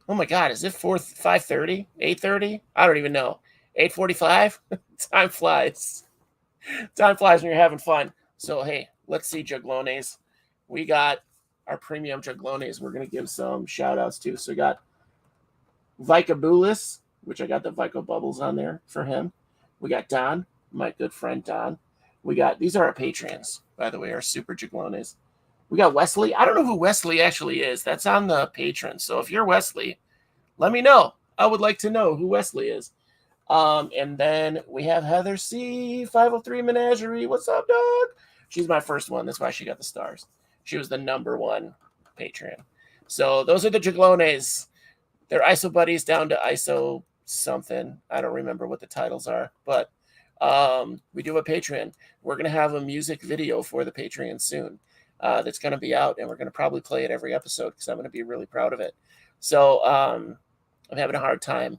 Oh my God, is it 5:30, 8:30? I don't even know. 8:45. Time flies. Time flies when you're having fun. So hey, let's see juglones. We got our premium juglones. We're gonna give some shout outs to. So we got Isobuddies, which I got the Vico bubbles on there for him. We got Don, my good friend Don. We got these are our patrons, by the way, our super juglones. We got Wesley. I don't know who Wesley actually is. That's on the patron. So if you're Wesley, let me know. I would like to know who Wesley is. And then we have Heather C. 503 Menagerie. What's up, dog? She's my first one. That's why she got the stars. She was the #1 patron. So those are the juglones. They're Isobuddies down to ISO something. I don't remember what the titles are, but we do a Patreon. We're going to have a music video for the Patreon soon that's going to be out, and we're going to probably play it every episode because I'm going to be really proud of it. So I'm having a hard time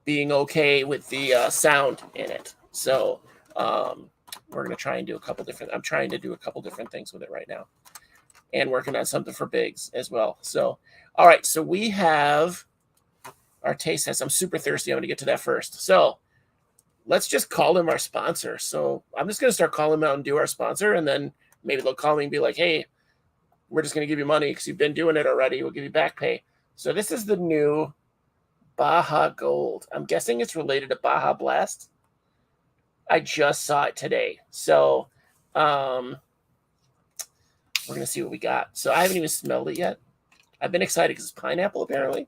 being okay with the sound in it. So we're going to try and do a couple different, I'm trying to do a couple different things with it right now and working on something for Biggs as well. So, all right. So we have our taste test. I'm super thirsty. I'm going to get to that first. So let's just call him our sponsor. So I'm just going to start calling Mountain Dew our sponsor, and then maybe they'll call me and be like, hey, we're just going to give you money because you've been doing it already. We'll give you back pay. So this is the new Baja Gold. I'm guessing it's related to Baja Blast. I just saw it today. So we're going to see what we got. So I haven't even smelled it yet. I've been excited because it's pineapple, apparently.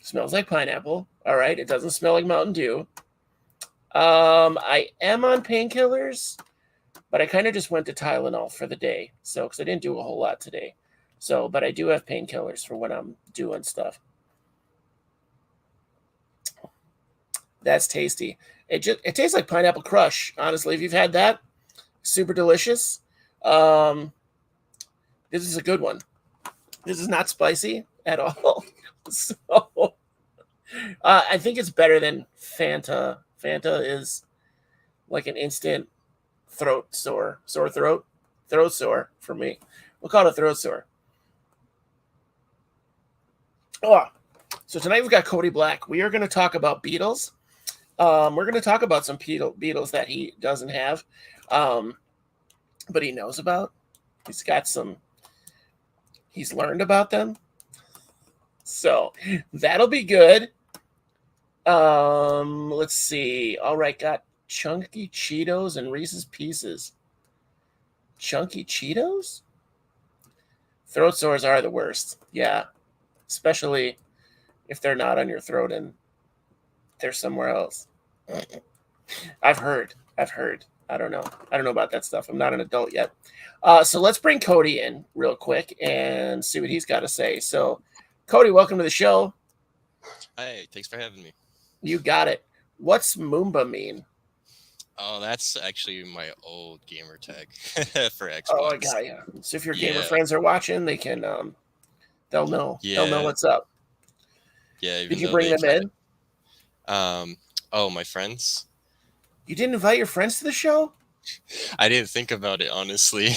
Smells like pineapple. All right. It doesn't smell like Mountain Dew. I am on painkillers, but I kind of just went to Tylenol for the day. So, because I didn't do a whole lot today. So, but I do have painkillers for when I'm doing stuff. That's tasty. It tastes like Pineapple Crush. Honestly, if you've had that, super delicious. This is a good one. This is not spicy at all. So I think it's better than Fanta. Fanta is like an instant throat sore throat sore for me. We'll call it a throat sore. Oh, so tonight we've got Cody Black. We are going to talk about Beetles. We're going to talk about some Beetles that he doesn't have, but he knows about. He's got some. He's learned about them. So that'll be good. Let's see. All right, got Chunky Cheetos and Reese's Pieces. Chunky Cheetos? Throat sores are the worst. Yeah. Especially if they're not on your throat and they're somewhere else. I've heard. I don't know about that stuff. I'm not an adult yet. So let's bring Cody in real quick and see what he's got to say. So, Cody, welcome to the show. Hey, thanks for having me. You got it. What's Moomba mean? Oh, that's actually my old gamer tag for Oh, I Xbox. got you. So if your gamer Yeah, friends are watching, they can they'll know. They'll know yeah, what's up. yeah. Did Even you though bring they them kind in? oh, my friends. You didn't invite your friends to the show? I didn't think about it honestly.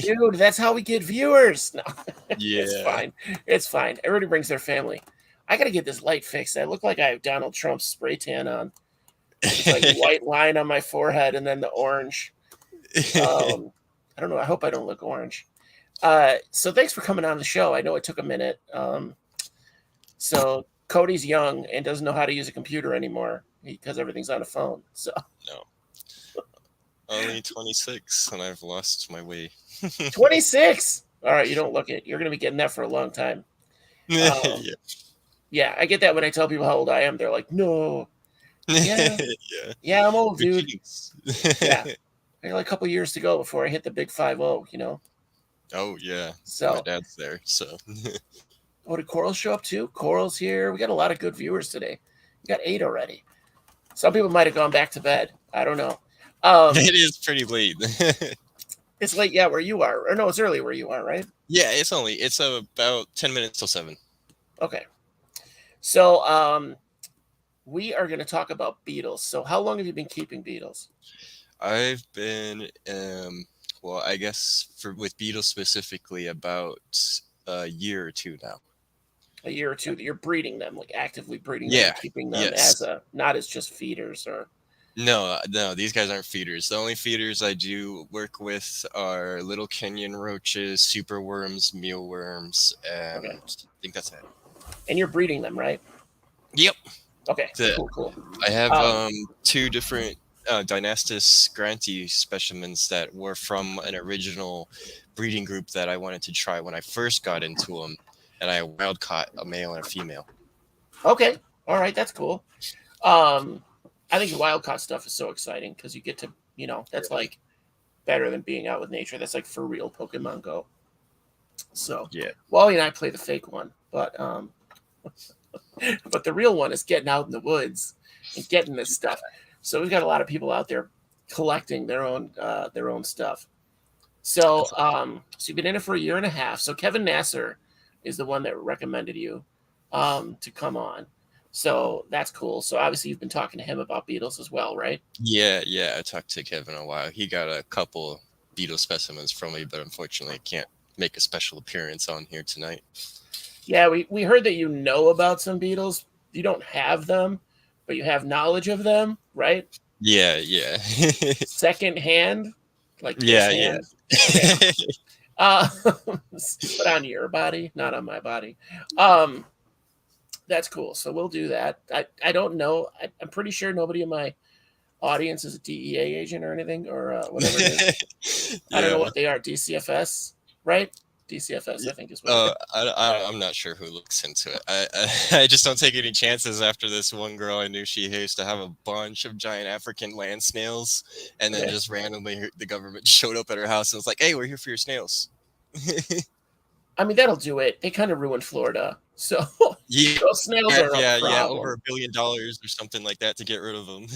Dude, that's how we get viewers. No, it's Yeah. fine. It's fine. Everybody brings their family. I gotta get this light fixed. I look like I have Donald Trump's spray tan on. This like white line on my forehead and then the orange. I don't know. I hope I don't look orange. So thanks for coming on the show. I know it took a minute. So Cody's young and doesn't know how to use a computer anymore because everything's on a phone. So No, only 26, and I've lost my way. 26. All right, you don't look it. You're gonna be getting that for a long time. Yeah, Yeah, I get that when I tell people how old I am. They're like, no. Yeah, yeah. yeah, I'm old, Good dude. genes. Yeah, I got like a couple years to go before I hit the big 50. Oh yeah, my So, dad's there, so oh, did Coral show up too? Coral's here. We got a lot of good viewers today. We got 8 already. Some people might have gone back to bed. I don't know. it is pretty late. It's late, yeah, where you are. Or no, it's early where you are, right? Yeah, it's about 10 minutes till 7. Okay. So, we are going to talk about beetles. So, how long have you been keeping beetles? I've been, well, I guess for with Beetle specifically, about a year or two now. a year or two that you're breeding them, like actively breeding them Yeah. and keeping them as Yes. a not as just feeders or No, no, these guys aren't feeders. The only feeders I do work with are little Kenyan roaches, super worms, mealworms, okay. and I think that's it. And you're breeding them, right? Yep. Okay, The, cool, cool. I have Um, two different Dynastis grantii specimens that were from an original breeding group that I wanted to try when I first got into them, and I wild caught a male and a female. okay, all right, that's cool. Um, I think the wild caught stuff is so exciting because you get to, that's like better than being out with nature. That's like for real Pokemon Go. So, Yeah. Wally and I play the fake one, but the real one is getting out in the woods and getting this stuff. So we've got a lot of people out there collecting their own stuff. So, That's so you've been in it for a year and a half. So Kevin Nasser is the one that recommended you to come on. So that's cool. So obviously you've been talking to him about beetles as well, right? Yeah, yeah. I talked to Kevin a while. He got a couple beetle specimens from me, but unfortunately, I can't make a special appearance on here tonight. Yeah, we heard that you know about some beetles. You don't have them, but you have knowledge of them, right? Yeah, yeah, Second hand, like this yeah, yeah. hand. Okay. Uh, but on your body, not on my body. Um, that's cool. So we'll do that. I don't know. I'm pretty sure nobody in my audience is a DEA agent or anything or whatever it is. I don't know Yeah. what they are. DCFS, right? DCFS, I think is what it is. I'm not sure who looks into it. I just don't take any chances after this one girl I knew. She used to have a bunch of giant African land snails, and then Okay. just randomly the government showed up at her house and was like, "Hey, we're here for your snails." I mean, that'll do it. They kind of ruined Florida. So Yeah, those snails are a yeah, over problem. $1 billion or something like that to get rid of them.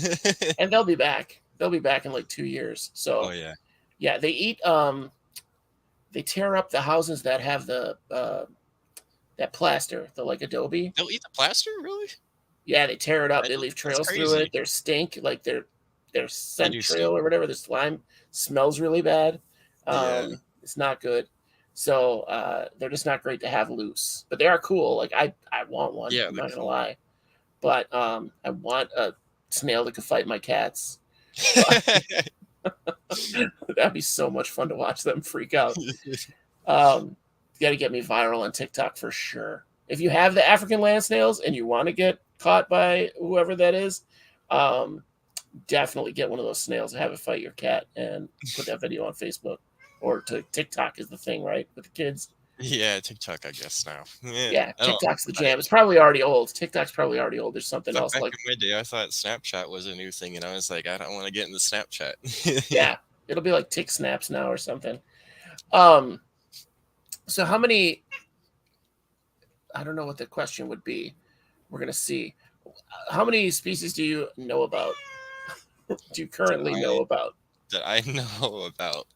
And they'll be back. They'll be back in like 2 years. Oh So yeah, yeah, they tear up the houses that have the that plaster, the like adobe. they'll eat the plaster, really? Yeah, they tear it up. They leave That's trails through crazy. it. Their stink, like their I scent do trail stink. or whatever, the slime smells really bad. Yeah, It's not good. So they're just not great to have loose. But they are cool. Like I want one. yeah, I'm they're not gonna cool. lie. But I want a snail that could fight my cats. That'd be so much fun to watch them freak out. You got to get me viral on TikTok for sure. If you have the African land snails and you want to get caught by whoever that is, um, definitely get one of those snails and have it fight your cat and put that video on Facebook or to TikTok is the thing, right? With the kids. Yeah, TikTok, I guess now. Yeah, Yeah, I don't. TikTok's the jam. It's probably already old. TikTok's probably already old. There's something But else back like, in my day, I thought Snapchat was a new thing, and I was like, I don't want to get into Snapchat. yeah, it'll be like Tick Snaps now or something. Um, so how many? I don't know what the question would be. We're gonna see. How many species do you know about? Do you that currently I know about? that I know about.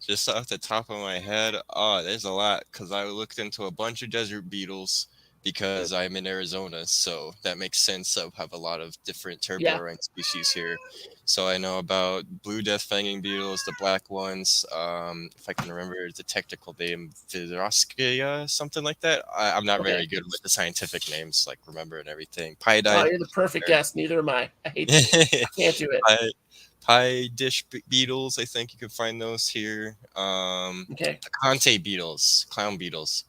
Just off the top of my head, oh, there's a lot because I looked into a bunch of desert beetles because I'm in Arizona, so that makes sense. I have a lot of different Yeah. turbo species here. So I know about blue death fanging beetles, the black ones. If I can remember the technical name, Vidroskia, something like that. I'm not very Okay. good with the scientific names, like remembering everything. Oh, Piedide. you're the perfect guest. Neither am I. I can't do it. Pie dish beetles, I think you can find those here. Okay. Picante beetles, clown beetles.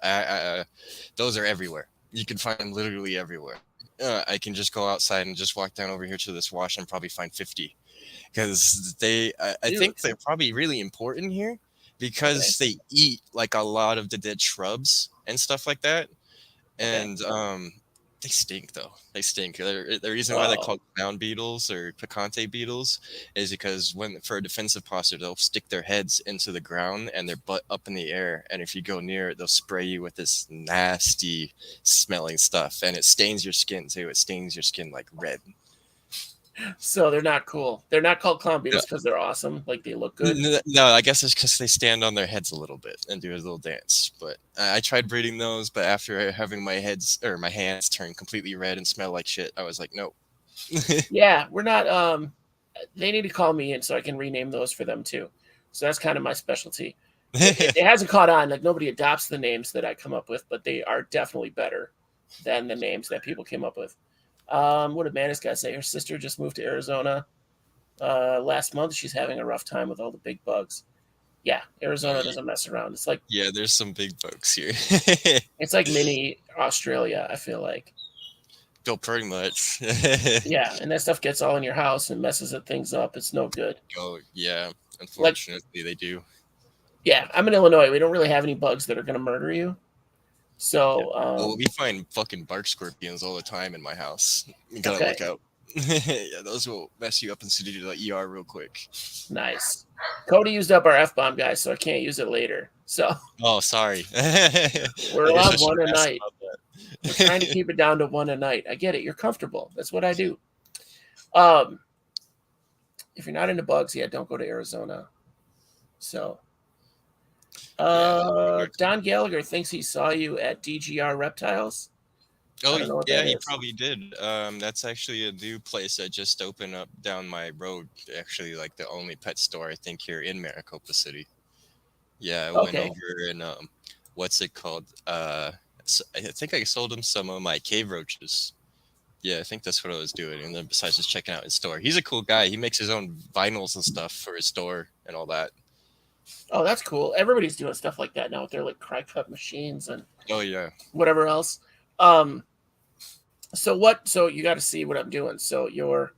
Those are everywhere. You can find them literally everywhere. I can just go outside and just walk down over here to this wash and probably find 50 because I Dude. think they're probably really important here Okay. because they eat like a lot of the dead shrubs and stuff like that. Okay. And they stink though. They stink. The reason why they're Oh. called clown beetles or picante beetles is because when for a defensive posture, they'll stick their heads into the ground and their butt up in the air. And if you go near it, they'll spray you with this nasty smelling stuff, and it stains your skin too. It stains your skin like red. So they're not cool. They're not called clown beetles because they're awesome. Like they look good. No, I guess it's because they stand on their heads a little bit and do a little dance. But I tried breeding those, but after having my hands turn completely red and smell like shit, I was like, no. Yeah, we're not. They need to call me in so I can rename those for them too. So that's kind of my specialty. It hasn't caught on. Like nobody adopts the names that I come up with, but they are definitely better than the names that people came up with. What did Manus guy say? Her sister just moved to Arizona last month. She's having a rough time with all the big bugs. Yeah, Arizona doesn't mess around. Yeah, there's some big bugs here. It's like mini Australia, I feel like. Go pretty much. Yeah, and that stuff gets all in your house and messes things up. It's no good. Oh yeah, Like, unfortunately they do. yeah, I'm in Illinois. We don't really have any bugs that are going to murder you. Yeah. So, Well, we find fucking bark scorpions all the time in my house. You gotta okay, look out. Yeah, those will mess you up and send you to the ER real quick. nice. Cody used up our F-bomb, guys, so I can't use it later. So Oh, sorry. I we're guess I allowed should one a have asked night. about We're trying to that. keep it down to one a night. I get it. You're comfortable. That's what I do. Um, if you're not into bugs yet, don't go to Arizona. So, Yeah. Don Gallagher thinks he saw you at DGR Reptiles. I Oh, don't know what yeah, that he is. probably did. That's actually a new place that just opened up down my road. Actually, like the only pet store I think here in Maricopa City. Yeah, I went Okay. over and what's it called? I think I sold him some of my cave roaches. Yeah, I think that's what I was doing. And then besides just checking out his store, he's a cool guy. He makes his own vinyls and stuff for his store and all that. Oh, that's cool. Everybody's doing stuff like that now with their like cry cut machines and Oh yeah. whatever else. Um, so what? So you got to see what I'm doing. So your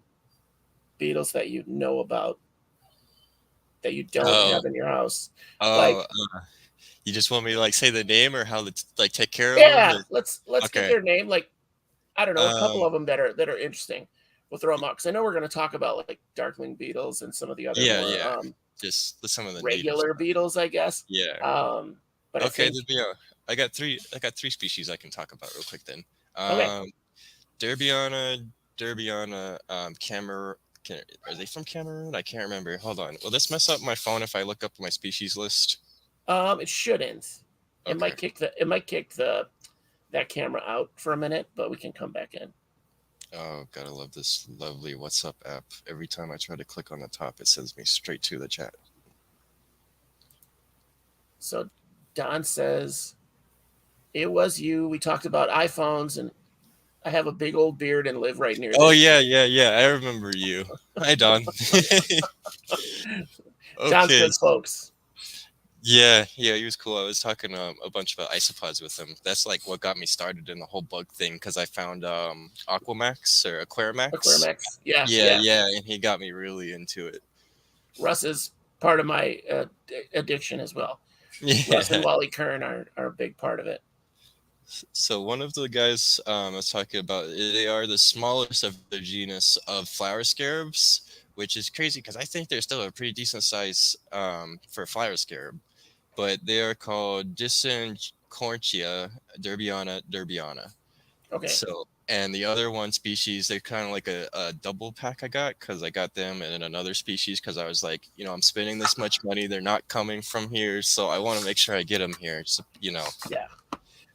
beetles that you know about that you don't Oh, have in your house, oh, like you just want me to like say the name or how to like take care of them? yeah, let's get Okay. their name. Like I don't know, a couple Um, of them that are interesting. We'll throw them out because I know we're going to talk about like darkling beetles and some of the other yeah, more yeah. Just some of the native regular stuff. beetles, I guess. Yeah. But I Okay, think then, yeah. I got three species I can talk about real quick then. okay, Derbiana, Cameroon. Are they from Cameroon? I can't remember. Hold on. Will this mess up my phone if I look up my species list? it shouldn't. Okay. It might kick the that camera out for a minute, but we can come back in. Oh, gotta love this lovely WhatsApp app. Every time I try to click on the top, it sends me straight to the chat. So Don says it was you. We talked about iPhones, and I have a big old beard and live right near Oh this. yeah, yeah, yeah. I remember you. Hi, Don. Don's Okay. good, folks. Yeah, yeah, he was cool. I was talking a bunch about isopods with him. That's like what got me started in the whole bug thing because I found Aquamax or Aquarimax. Aquarimax. Yeah, Yeah, yeah. yeah, and he got me really into it. Russ is part of my addiction as well. Russ and Yeah. Wally Kern are a big part of it. So one of the guys I was talking about, they are the smallest of the genus of flower scarabs, which is crazy because I think they're still a pretty decent size for a flower scarab. But they are called Dysyncorchia derbiana. Okay. So, and the other one species, they're kind of like a double pack I got because I got them and then another species because I was like, I'm spending this much money. They're not coming from here. So I want to make sure I get them here, so. Yeah.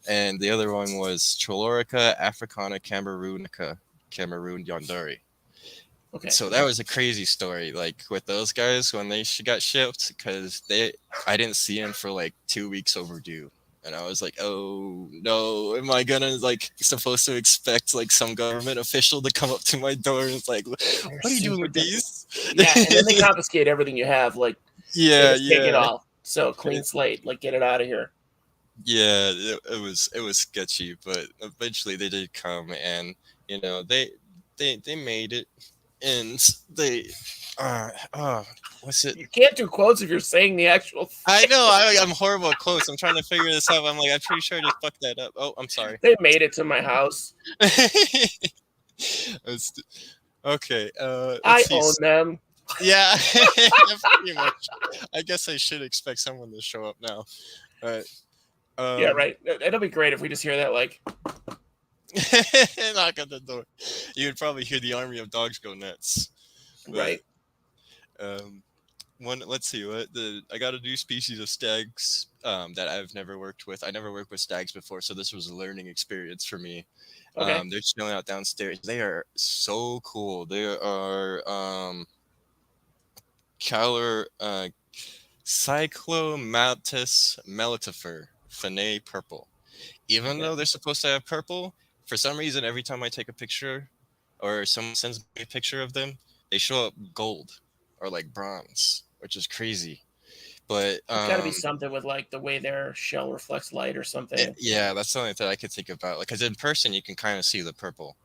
And the other one was Cholorica africana camerunica, Cameroon yondari. Okay. So that was a crazy story, like with those guys when they got shipped, because I didn't see them for like 2 weeks overdue, and I was like, oh no, am I gonna like supposed to expect like some government official to come up to my door and it's like, what They're are you doing super with difficult. these? Yeah, and then they confiscate everything you have. Like they Yeah, just take it yeah, all. So clean slate. Like get it out of here. yeah. It was sketchy, but eventually they did come, and they made it, and they what's it? You can't do quotes if you're saying the actual I know I'm horrible at quotes. I'm trying to figure this out. I'm like, I'm pretty sure I just fucked that up. Oh, I'm sorry. They made it to my house. It's- okay, I let's see. own them. Yeah, pretty much. I guess I should expect someone to show up now. But Yeah, um, right. It'll be great if we just hear that. Like, knock at the door. You would probably hear the army of dogs go nuts. But right. um, let's see I got a new species of stags that I've never worked with. I never worked with stags before, so this was a learning experience for me. Okay. They're chilling out downstairs. They are so cool. They are Calar Cyclomatus melitifer Fene purple. Even Okay. though they're supposed to have purple, for some reason, every time I take a picture, or someone sends me a picture of them, they show up gold or like bronze, which is crazy. But It's got to be something with like the way their shell reflects light or something. yeah, that's something that I could think about. Like, because in person you can kind of see the purple,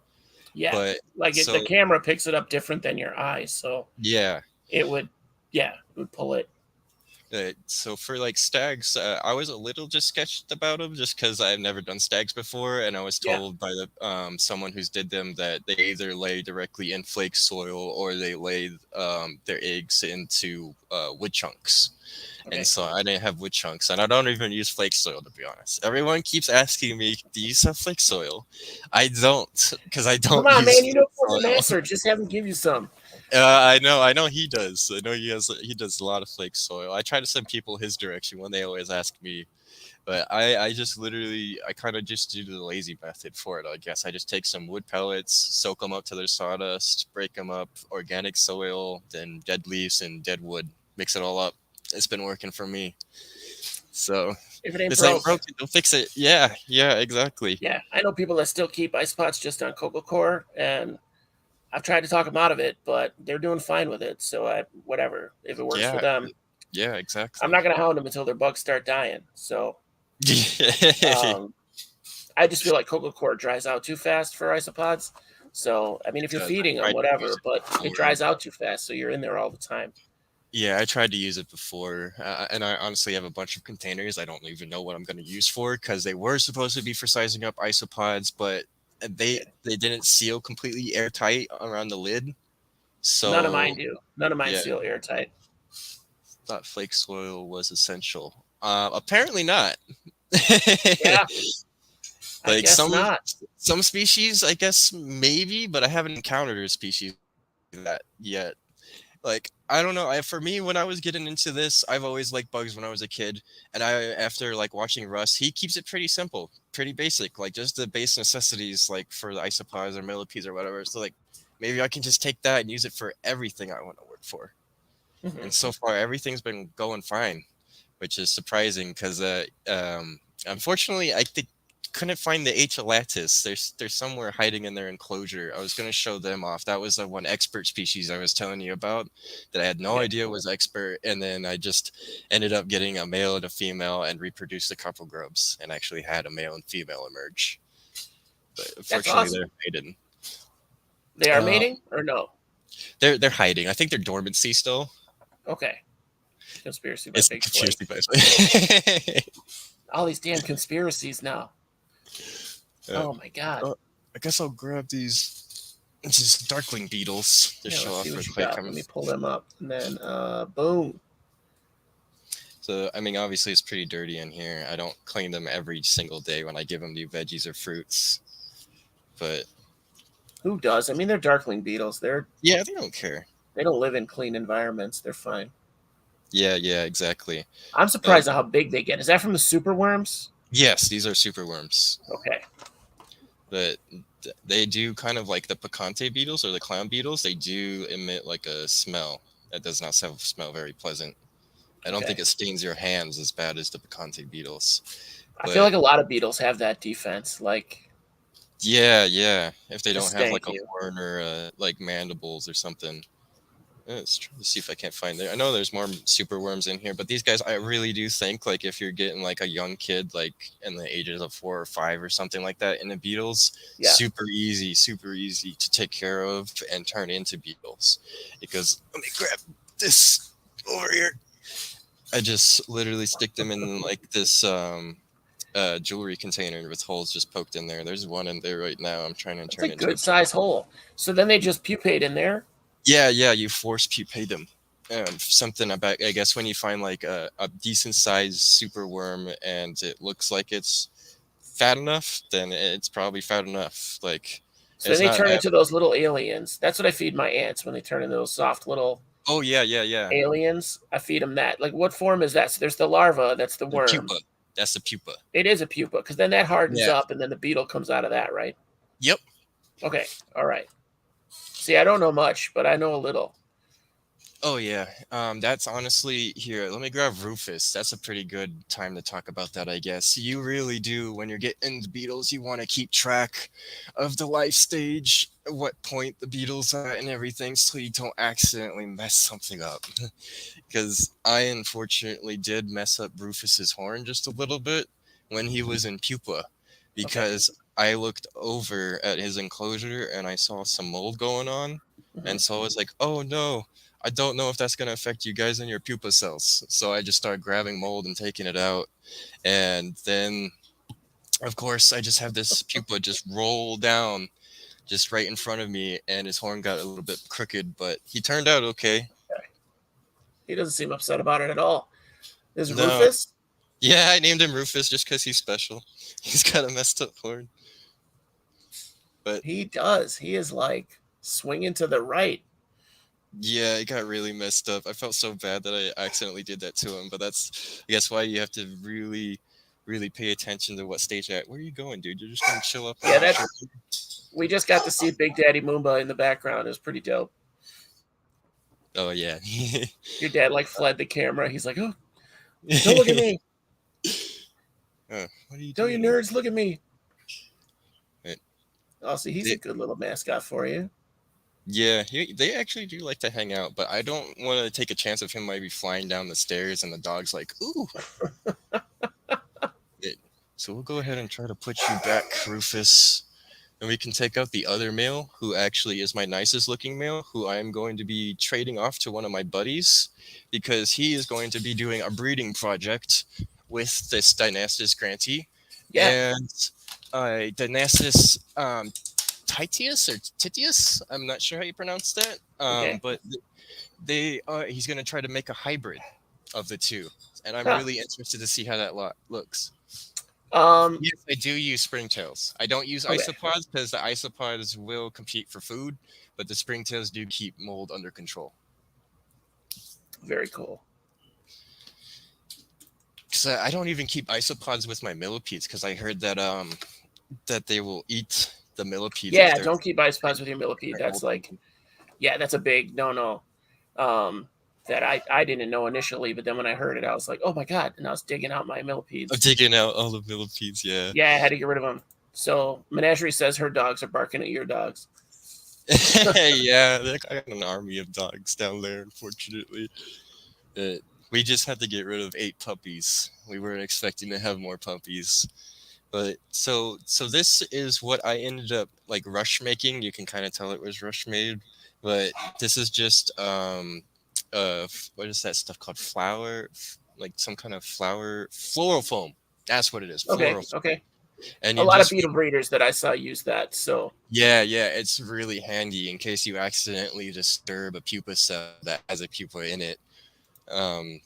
Yeah, but like the so camera picks it up different than your eyes, so yeah. it would, yeah, it would pull it. So for like stags, I was a little just sketched about them just because I've never done stags before, and I was Yeah. told by the someone who's did them that they either lay directly in flake soil or they lay their eggs into wood chunks. Okay. And so I didn't have wood chunks, and I don't even use flake soil to be honest. Everyone keeps asking me, "Do you use flake soil?" I don't, because I Come don't on, use man, you know flake what the soil. master. Just have him give you some. I know he does. I know he does a lot of flake soil. I try to send people his direction when they always ask me, but I just literally I kind of just do the lazy method for it. I guess I just take some wood pellets, soak them up to their sawdust, break them up, organic soil, then dead leaves and dead wood, mix it all up. It's been working for me. So If it ain't this ain't broke. broken, don't fix it. Yeah, yeah, exactly. Yeah, I know people that still keep ice pots just on coco core, and I've tried to talk them out of it, but they're doing fine with it. So whatever, if it works for Yeah, them, yeah, I'm exactly. not gonna hound them until their bugs start dying. So um, I just feel like coco core dries out too fast for isopods. So I mean, if you're Does. feeding I them, tried to use whatever, it but it before. dries out too fast, so you're in there all the time. Yeah, I tried to use it before, and I honestly have a bunch of containers I don't even know what I'm going to use for because they were supposed to be for sizing up isopods, but Yeah. they didn't seal completely airtight around the lid. None of mine So do. None of mine yeah, seal airtight. thought flake soil was essential. Apparently not. Yeah, I Like guess not. some species, I guess maybe, but I haven't encountered a species that yet. Like I don't know. For me, when I was getting into this, I've always liked bugs when I was a kid, and I after like watching Russ, he keeps it pretty simple, pretty basic, like just the base necessities, like for the isopods or millipedes or whatever. So like maybe I can just take that and use it for everything I want to work for. And Hmm. so far, everything's been going fine, which is surprising because unfortunately, I think couldn't find the H. elatus. They're somewhere hiding in their enclosure. I was going to show them off. That was the one expert species I was telling you about that I had no Okay, idea was expert, and then I just ended up getting a male and a female and reproduced a couple grubs and actually had a male and female emerge. But that's unfortunately, awesome. they're hidden. They are Uh, mating or no? they're hiding. I think they're dormancy still. Okay. Conspiracy by It's Big Flake. confusing, by the way. All these damn conspiracies now. Uh, Oh my god. I guess I'll grab these just darkling beetles to Yeah, show let's off see real what you quick. got. Let me pull them up. And then boom. So I mean, obviously it's pretty dirty in here. I don't clean them every single day when I give them new veggies or fruits, but Who does? I mean, they're darkling beetles. yeah, they don't care. They don't live in clean environments. They're fine. Yeah, yeah, exactly. I'm Uh, surprised at how big they get. Is that from the super worms? yes, these are super worms, Okay. but they do kind of like the picante beetles or the clown beetles. They do emit like a smell that does not smell very pleasant. I don't think Okay. it stains your hands as bad as the picante beetles, I feel but like a lot of beetles have that defense. Like, yeah, yeah. If they to don't have like stank a you. horn or like mandibles or something. Let's try to see if I can't find it. I know there's more super worms in here, but these guys, I really do think like if you're getting like a young kid, like in the ages of 4 or 5 or something like that, in the beetles, Yeah. super easy to take care of and turn into beetles. Because let me grab this over here. I just literally stick them in like this jewelry container with holes just poked in there. There's one in there right now. I'm trying to That's a turn into a good size hole. So then they just pupate in there. yeah, yeah, you force pupate them. Something about I guess when you find like a decent sized super worm and it looks like it's fat enough, then it's probably fat enough. Like So then it's they not. turn into those little aliens. That's what I feed my ants when they turn into those soft little Oh yeah, yeah, yeah. aliens. I feed them that. Like, what form is that? So there's the larva. That's the The worm. pupa. That's the pupa. It is a pupa because then that hardens Yeah. up and then the beetle comes out of that, right? Yep. Okay. All right. See, I don't know much, but I know a little. Oh yeah, that's honestly here. Let me grab Rufus. That's a pretty good time to talk about that, I guess. You really do when you're getting the beetles. You want to keep track of the life stage, what point the beetles are, and everything, so you don't accidentally mess something up. Because I unfortunately did mess up Rufus's horn just a little bit when he was in pupa, Okay. because I looked over at his enclosure and I saw some mold going on, Hmm. and so I was like, "Oh no, I don't know if that's gonna affect you guys in your pupa cells." So I just started grabbing mold and taking it out, and then of course I just have this pupa just roll down just right in front of me, and his horn got a little bit crooked, but he turned out okay. He doesn't seem upset about it at all. Is No, Rufus? yeah, I named him Rufus just because he's special. He's got a messed up horn. But He does. He is like swinging to the right. yeah, it got really messed up. I felt so bad that I accidentally did that to him. But that's, I guess, why you have to really, really pay attention to what stage you're at. Where are you going, dude? You're just going to chill up on Yeah, my that shoulder? we just got to see Big Daddy Moomba in the background. It was pretty dope. Oh, yeah. Your dad like fled the camera. He's like, "Oh, don't look at me! What are you Don't you doing? nerds look at me!" Right. Oh, see, he's a They, good little mascot for you. yeah, they actually do like to hang out, but I don't want to take a chance of him maybe flying down the stairs and the dog's like, ooh. It, so we'll go ahead and try to put you back, Rufus. And we can take out the other male, who actually is my nicest looking male, who I am going to be trading off to one of my buddies because he is going to be doing a breeding project with this Dynastis grantee. Yeah. And Dynastis Titius or Titius, I'm not sure how you pronounce that, Okay. but he's going to try to make a hybrid of the two. And I'm Huh. really interested to see how that looks. Um. Yes, I do use springtails. I don't use Okay. isopods because the isopods will compete for food, but the springtails do keep mold under control. Very cool. Because I don't even keep isopods with my millipedes because I heard that that they will eat the millipedes if Yeah. they're Don't keep ice pods with your millipede. That's mold. like, yeah, that's a big no. That I didn't know initially, but then when I heard it, I was like, oh my god! And I was digging out my I'm millipedes. taking out all the millipedes. Yeah, Yeah, I had to get rid of them. So Menagerie says her dogs are barking at your dogs. yeah. I got an army of dogs down there. Unfortunately, uh, we just had to get rid of 8 puppies. We weren't expecting to have more puppies. But so this is what I ended up like rush making. You can kind of tell it was rush made, but this is just what is that stuff called? Like some kind of floral foam. That's what it is, Okay. floral. Okay. And A you lot of just beetle breeders that I saw use that. So yeah, it's really handy in case you accidentally disturb a pupa cell that has a pupa in it. Um,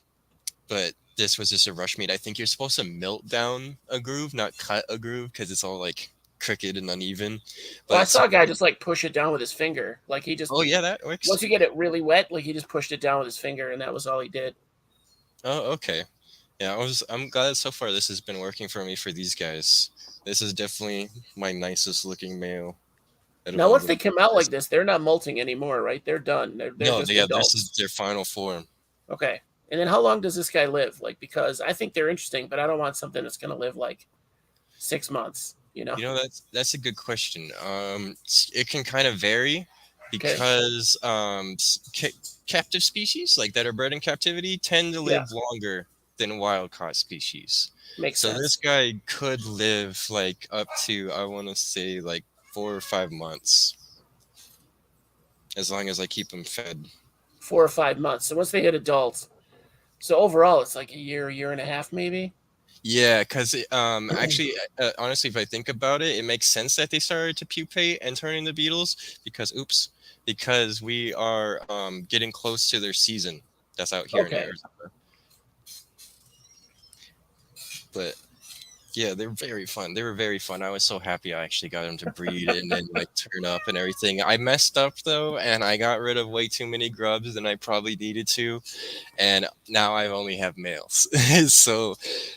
but this was just a rush meet. I think you're supposed to melt down a groove, not cut a groove, because it's all like crooked and uneven. well, I But so, saw a guy just like push it down with his finger. Like he just oh yeah, that once works. you get it really wet, like he just pushed it down with his finger, and that was all he did. Oh, okay. Yeah, I'm glad so far this has been working for me for these guys. This is definitely my nicest looking male out of Now, all once the they come out guys. like this, they're not molting anymore, right? They're done. They're No, just yeah, this is adults. their final form. Okay. And then how long does this guy live? Like because I think they're interesting, but I don't want something that's going to live like 6 months. You know? You know, that's a good question. It can kind of vary Okay. because captive species like that are bred in captivity tend to Yeah, live longer than wild caught species. makes So this sense. guy could live like up to, I want to say, like 4 or 5 months, as long as I keep him fed. 4 or 5 months. So once they hit adults, so overall it's like a year and a half, maybe. Yeah, because actually, honestly, if I think about it, it makes sense that they started to pupate and turn into beetles because, oops, because we are getting close to their season. That's out here in Okay. Arizona. But yeah, they're very fun. They were very fun. I was so happy I actually got them to breed and then like turn up and everything. I messed up though, and I got rid of way too many grubs than I probably needed to. And now I only have males. So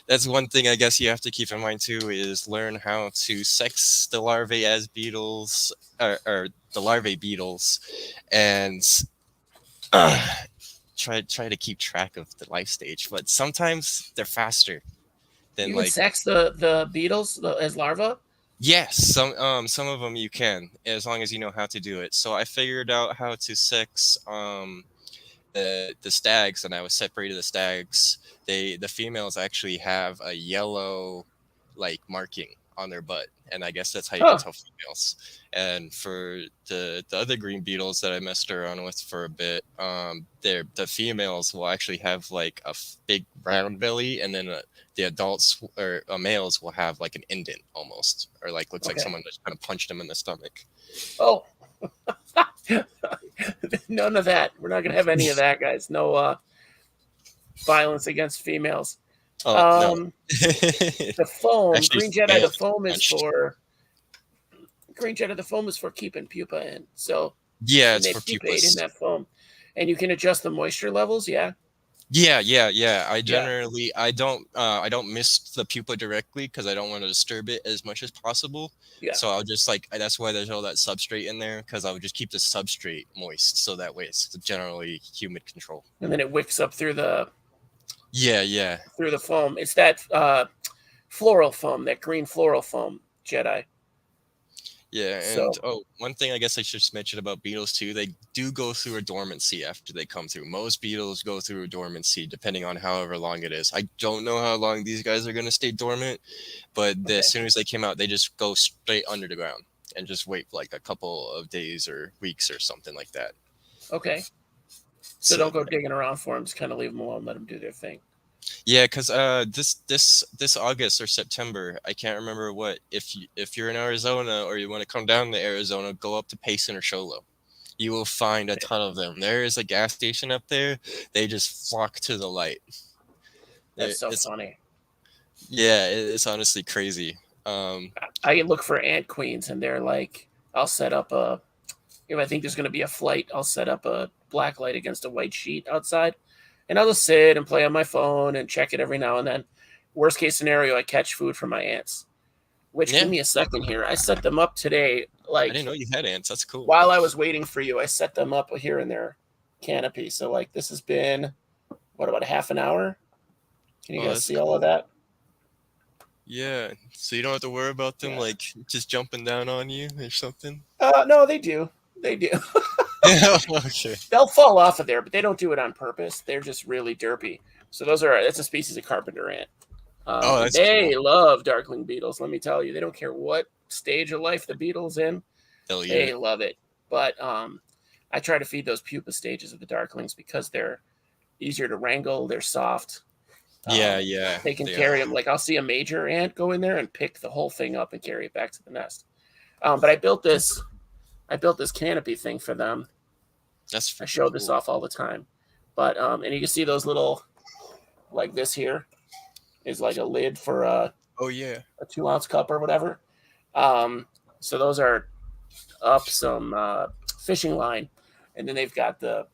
that's one thing I guess you have to keep in mind too is learn how to sex the larvae as beetles or the larvae beetles and try to keep track of the life stage, but sometimes they're faster than You can like. sex the beetles as larvae. Yes, some of them you can, as long as you know how to do it. So I figured out how to sex the stags, and I was separated the stags. The females actually have a yellow like marking on their butt, and I guess that's how you can Huh. tell females. And for the other green beetles that I messed around with for a bit, the females will actually have like a big round belly, and then the adults or males will have like an indent almost, or like looks like Okay. someone just kind of punched them in the stomach. Oh, none of that. We're not gonna have any of that, guys. No violence against females. Oh no. Um, the foam, Actually, green Jedi. The males foam is punched. for green Jedi. The foam is for keeping pupa in. So Yeah, when it's they for pupate in pupas. that foam, and you can adjust the moisture levels. Yeah, Yeah. yeah, I don't miss the pupa directly because I don't want to disturb it as much as possible. yeah. So I'll just like that's why there's all that substrate in there because I would just keep the substrate moist so that way it's generally humid control. And then it wicks up Yeah. through the foam. It's that floral foam, that green floral foam, Jedi. Yeah, and So oh, one thing I guess I should mention about beetles too, they do go through a dormancy after they come through. Most beetles go through a dormancy depending on however long it is. I don't know how long these guys are going to stay dormant, but okay, as soon as they came out, they just go straight under the ground and just wait like a couple of days or weeks or something like that. okay. So So don't go digging around for them. Just kind of leave them alone. Let them do their thing. yeah, because this August or September, I can't remember what. If you're in Arizona or you want to come down to Arizona, go up to Payson or Sholo. You will find a ton of them. There is a gas station up there. They just flock to the light. That's so It's funny. yeah, it's honestly crazy. I look for ant queens, and they're like, I'll set up a. If I think there's going to be a flight, I'll set up a black light against a white sheet outside, and I'll just sit and play on my phone and check it every now and then. Worst case scenario, I catch food from my ants. Which, give Yeah, me a second here. I set them up today, I didn't like know you had ants. That's cool. while I was waiting for you. I set them up here in their canopy. So, like, this has been what, about a half an hour? Can you Oh, guys that's see all of cool. that? Yeah, so you don't have to worry about them Yeah. like just jumping down on you or something. No, they do. They do. Okay. They'll fall off of there, but they don't do it on purpose. They're just really derpy. So that's a species of carpenter ant. Oh, And that's cool. they love darkling beetles. Let me tell you, they don't care what stage of life the beetle's in. They'll eat They it. love it. But I try to feed those pupa stages of the darklings because they're easier to wrangle. They're soft. Yeah, They can they carry are. them. Like, I'll see a major ant go in there and pick the whole thing up and carry it back to the nest. But I built this canopy thing for them. That's I freaking show this cool. off all the time. But and you can see those little, like, this here is like a lid for Oh yeah. a 2-ounce cup or whatever. So those are up some fishing line, and then they've got the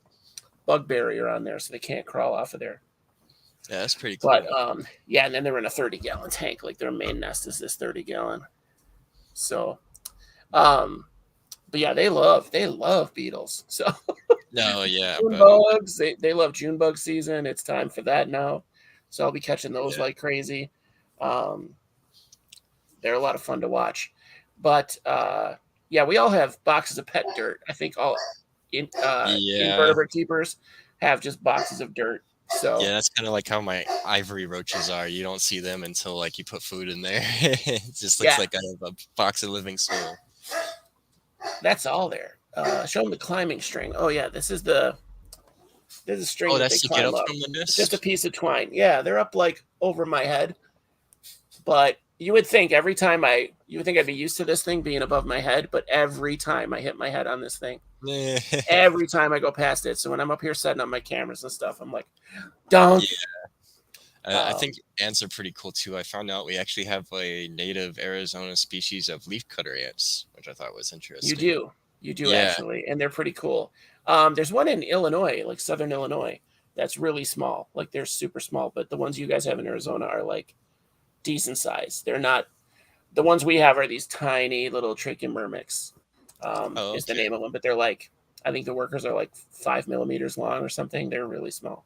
bug barrier on there, so they can't crawl off of there. Yeah, that's pretty But cool. yeah, and then they're in a 30-gallon tank. Like, their main nest is this 30-gallon. So, but yeah, they love beetles. So No, yeah, June but bugs, they love June bug season. It's time for that now. So I'll be catching those yeah, like crazy. Um, they're a lot of fun to watch. But yeah, we all have boxes of pet dirt. I think all yeah, invertebrate keepers have just boxes of dirt. So yeah. That's kind of like how my ivory roaches are. You don't see them until like you put food in there. It just looks yeah, like I have a box of living soil. that's all there. Show them the climbing string. Oh yeah, this is a string Oh, that they that's to get climb up up. from the It's just a nest. piece of twine. Yeah, they're up like over my head. But you would think you would think I'd be used to this thing being above my head, but every time I hit my head on this thing, every time I go past it. So when I'm up here setting up my cameras and stuff, I'm like, Yeah, don't. I think ants are pretty cool too. I found out we actually have a native Arizona species of leafcutter ants, which I thought was You interesting. do. You do Yeah. actually. And they're pretty cool. There's one in Illinois, like southern Illinois, that's really small. Like, they're super small, but the ones you guys have in Arizona are like decent size. They're not, the ones we have are these tiny little trachea myrmex, Oh, is the okay. name of them, but they're like, I think the workers are like 5 millimeters long or something. They're really small.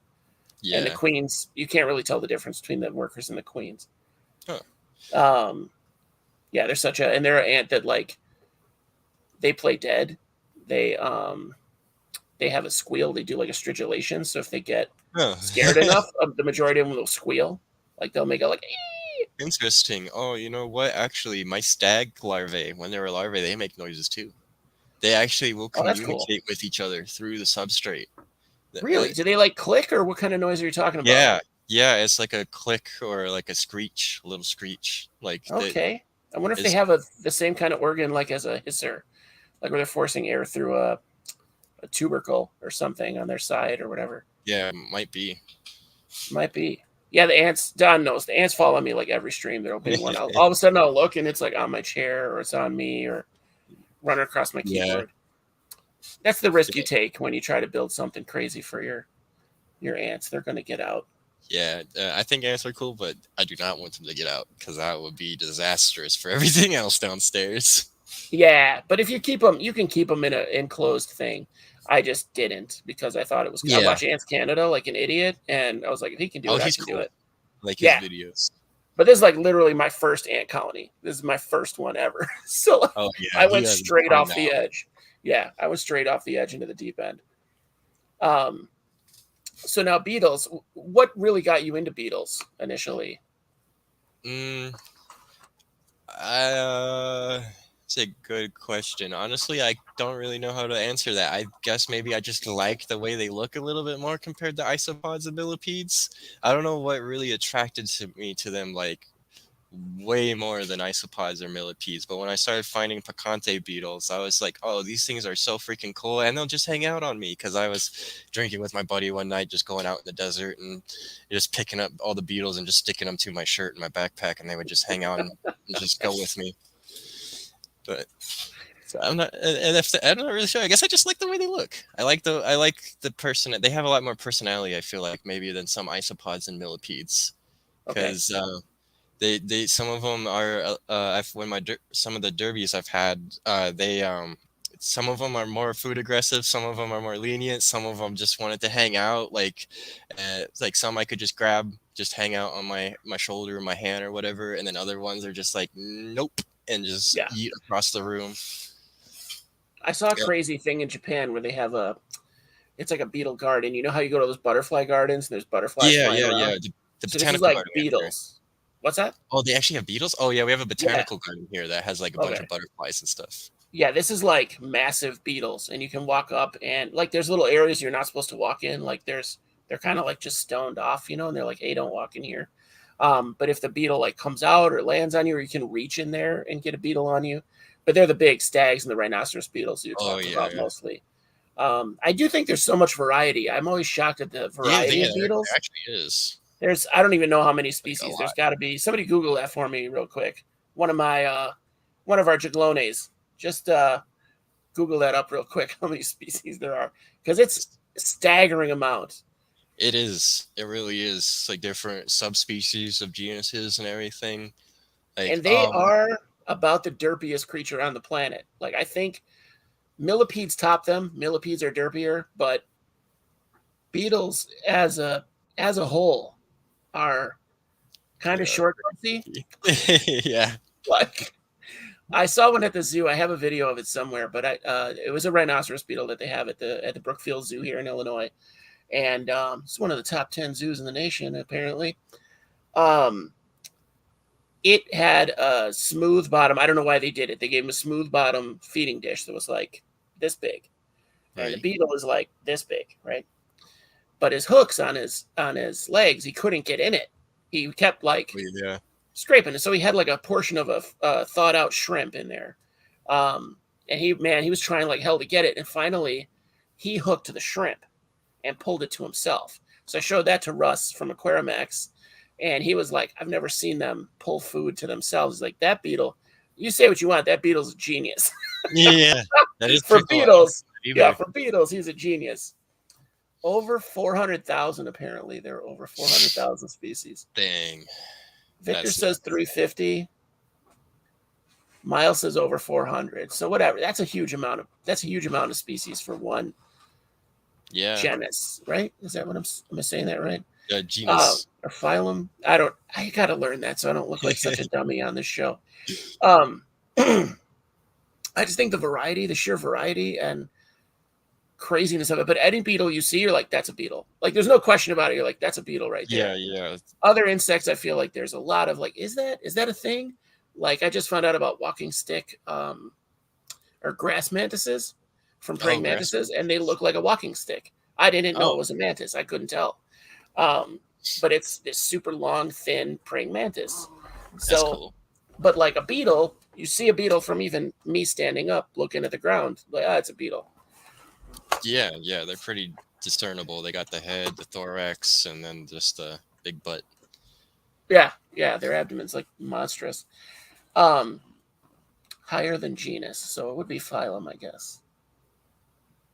And the Yeah. queens, you can't really tell the difference between the workers and the queens. Huh. Yeah, they're and they're an ant that like they play dead. They they have a squeal. They do like a stridulation. So if they get Oh. scared enough, the majority of them will squeal. Like they'll make a like. Interesting. Oh, you know what? Actually, my stag larvae, when they were larvae, they make noises too. They actually will Oh, that's cool. communicate with each other through the substrate. Really? Do they like click, or what kind of noise are you talking about? Yeah, yeah, it's like a click or like a screech, a little screech. Like that Okay. I wonder if they is, have the same kind of organ like as a hisser, like where they're forcing air through a tubercle or something on their side or whatever. yeah, might be. Might be. Yeah, the ants. Don knows the ants follow me like every stream. They're opening one. All of a sudden, I'll look and it's like on my chair or it's on me or running across my Yeah, keyboard. That's the risk you take when you try to build something crazy for your ants. They're going to get out. yeah. I think ants are cool, but I do not want them to get out because that would be disastrous for everything else downstairs. Yeah, but if you keep them, you can keep them in an enclosed thing. I just didn't because I thought it was. I Yeah. watched Ants Canada like an idiot, and I was like, if he can do Oh, it, I he's can do cool. it. Like his Yeah. videos. But this is like literally my first ant colony. This is my first one ever. So Oh yeah, I he went has straight fun off now. the edge. Yeah, I went straight off the edge into the deep end. So now beetles. What really got you into beetles initially? It's a good question. Honestly, I don't really know how to answer that. I guess maybe I just like the way they look a little bit more compared to isopods and millipedes. I don't know what really attracted me to them, like way more than isopods or millipedes. But when I started finding picante beetles, I was like, oh, these things are so freaking cool, and they'll just hang out on me because I was drinking with my buddy one night, just going out in the desert and just picking up all the beetles and just sticking them to my shirt and my backpack, and they would just hang out and just go with me. But so I'm not, and if I'm not really sure. I guess I just like the way they look. I like the person. They have a lot more personality. I feel like maybe than some isopods and millipedes, Okay. because they some of them are I've when my some of the derbies I've had they some of them are more food aggressive, some of them are more lenient, some of them just wanted to hang out, like some I could just grab, just hang out on my shoulder or my hand or whatever, and then other ones are just like nope and just Yeah. eat across the room. I saw a Yeah, crazy thing in Japan where they have it's like a beetle garden. You know how you go to those butterfly gardens and there's butterflies yeah, flying yeah, around? yeah. The So this is botanical like garden we have here. beetles. What's that? Oh, they actually have beetles? Oh yeah, we have a Yeah. botanical garden here that has like a bunch Okay. of butterflies and stuff. Yeah, this is like massive beetles, and you can walk up and like there's little areas you're not supposed to walk in. Like they're kind of like just stoned off, and they're like, hey, don't walk in here. But if the beetle like comes out or lands on you, or you can reach in there and get a beetle on you. But they're the big stags and the rhinoceros beetles you Oh talked yeah, about yeah. mostly. I do think there's so much variety. I'm always shocked at the Yeah, variety of there beetles. actually is. I don't even know how many Like a species. There's lot. got to be somebody Google that for me real quick. One of our jaglones. Just Google that up real quick. How many species there are? Because it's a staggering amount. It is. It really is. Like different subspecies of genuses and everything. Like And they are about the derpiest creature on the planet. Like I think millipedes top them. Millipedes are derpier, but beetles as a whole are kind of short. yeah. Like I saw one at the zoo. I have a video of it somewhere, but it was a rhinoceros beetle that they have at the Brookfield Zoo here in Illinois, and it's one of the top 10 zoos in the nation apparently. It had a smooth bottom. I don't know why they did it. They gave him a smooth bottom feeding dish that was like this big, and the Right. beetle was like this big, right? But his hooks on his legs, he couldn't get in it. He kept like Yeah. scraping it, so he had like a portion of a thawed out shrimp in there. And he was trying like hell to get it, and finally he hooked the shrimp and pulled it to himself. So I showed that to Russ from Aquarimax, and he was like, I've never seen them pull food to themselves. He's like, that beetle, you say what you want, that beetle's a genius. Yeah. That is For pretty cool. beetles, Either. for beetles, he's a genius. Over 400,000 apparently. There are over 400,000 species. Dang. Victor That's says 350. Miles says over 400. So whatever. That's a huge amount of species for one Yeah. genus, right? Is that what am I saying that right? Genus. Or phylum? I gotta learn that so I don't look like such a dummy on this show. Um, I just think the sheer variety and craziness of it. But any beetle you see, you're like, that's a beetle. Like, there's no question about it. You're like, that's a beetle right there. Yeah. Other insects, I feel like there's a lot of like, is that a thing? Like, I just found out about walking stick or grass mantises from Oh, praying grass. mantises, and they look like a walking stick. I didn't know Oh, it was a mantis. I couldn't tell. But it's this super long, thin praying mantis. that's So, cool. but like a beetle, you see a beetle from even me standing up looking at the ground. Like, it's a beetle. Yeah, they're pretty discernible. They got the head, the thorax, and then just the big butt. Yeah, their abdomen's like monstrous. Um, Higher than genus, so it would be phylum, I guess.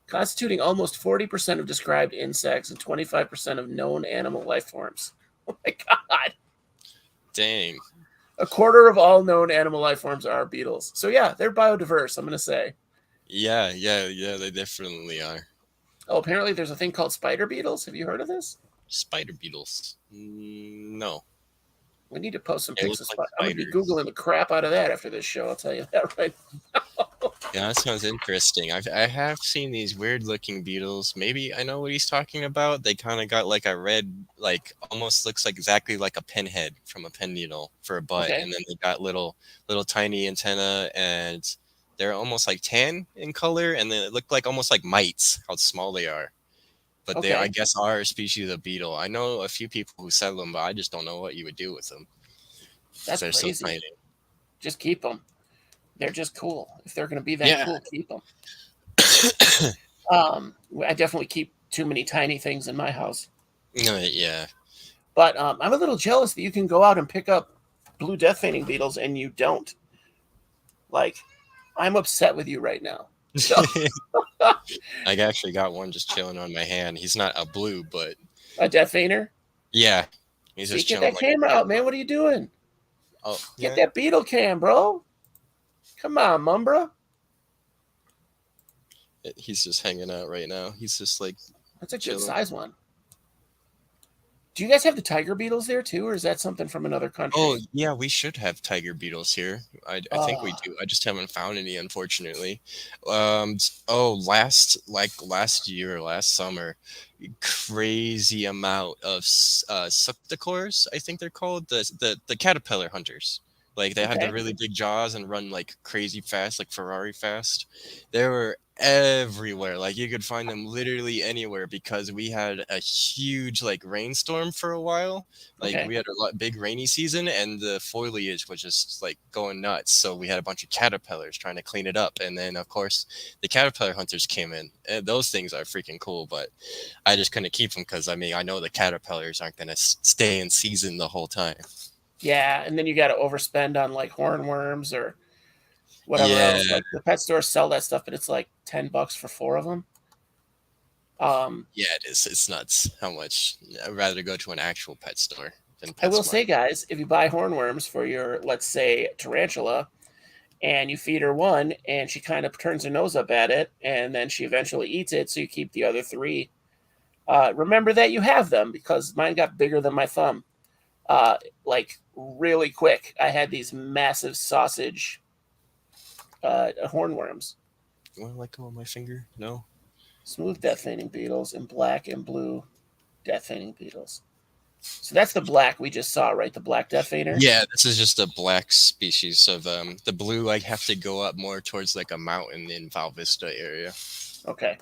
Constituting almost 40% of described insects and 25% of known animal life forms. Oh my god. Dang. A quarter of all known animal life forms are beetles. So yeah, they're biodiverse, I'm going to say. Yeah, they definitely are. Oh, apparently there's a thing called spider beetles. Have you heard of this? Spider beetles. No. We need to post some They pics look of like spiders. I'm going to be spiders. Googling the crap out of that after this show. I'll tell you that right now. Yeah, that sounds interesting. I have seen these weird looking beetles. Maybe I know what he's talking about. They kind of got like a red, like almost looks like exactly like a pinhead from a pen needle for a butt, Okay. and then they got little tiny antenna, and they're almost like tan in color, and they look like almost like mites. How small they are. But they, I Okay. guess, are a species of beetle. I know a few people who sell them, but I just don't know what you would do with them because That's they're so crazy. tiny. Just keep them. They're just cool. If they're going to be that Yeah. cool, keep them. I definitely keep too many tiny things in my house. Yeah. But I'm a little jealous that you can go out and pick up blue death fainting beetles and you don't. Like, I'm upset with you right now. So, I actually got one just chilling on my hand. He's not a blue, but a death fainter? yeah, he's See, just get chilling that like a camera cat. out, man. What are you doing? Oh, Get yeah. that beetle cam, bro. Come on, Mumbra. He's just hanging out right now. He's just like That's a good chilling. size one. Do you guys have the tiger beetles there too, or is that something from another Oh, country? yeah, we should have tiger beetles here. I think we Oh, do. I just haven't found any, unfortunately. Last year, last summer, crazy amount of sucticors, I think they're called, the caterpillar hunters. Like they have the okay. really big jaws and run like crazy fast, like Ferrari fast. They were everywhere. Like you could find them literally anywhere because we had a huge like rainstorm for a while. Like Okay. we had a big rainy season and the foliage was just like going nuts. So we had a bunch of caterpillars trying to clean it up. And then of course the caterpillar hunters came in. And those things are freaking cool, but I just couldn't keep them because I mean I know the caterpillars aren't gonna stay in season the whole time. Yeah, and then you got to overspend on like hornworms or whatever Yeah, else. Like the pet stores sell that stuff, but it's like $10 for 4 of them. Um, yeah, it is. It's nuts how much. I'd rather go to an actual pet store than I will PetSmart. say, guys, if you buy hornworms for your, let's say, tarantula, and you feed her one, and she kind of turns her nose up at it, and then she eventually eats it, so you keep the other three. Remember that you have them because mine got bigger than my thumb. Like really quick, I had these massive sausage hornworms. You want to let go of my finger? No. Smooth death fainting beetles and black and blue death fainting beetles. So that's the black we just saw, right? The black death fainter. Yeah, this is just a black species of the blue. I have to go up more towards like a mountain in Val Vista area. Okay.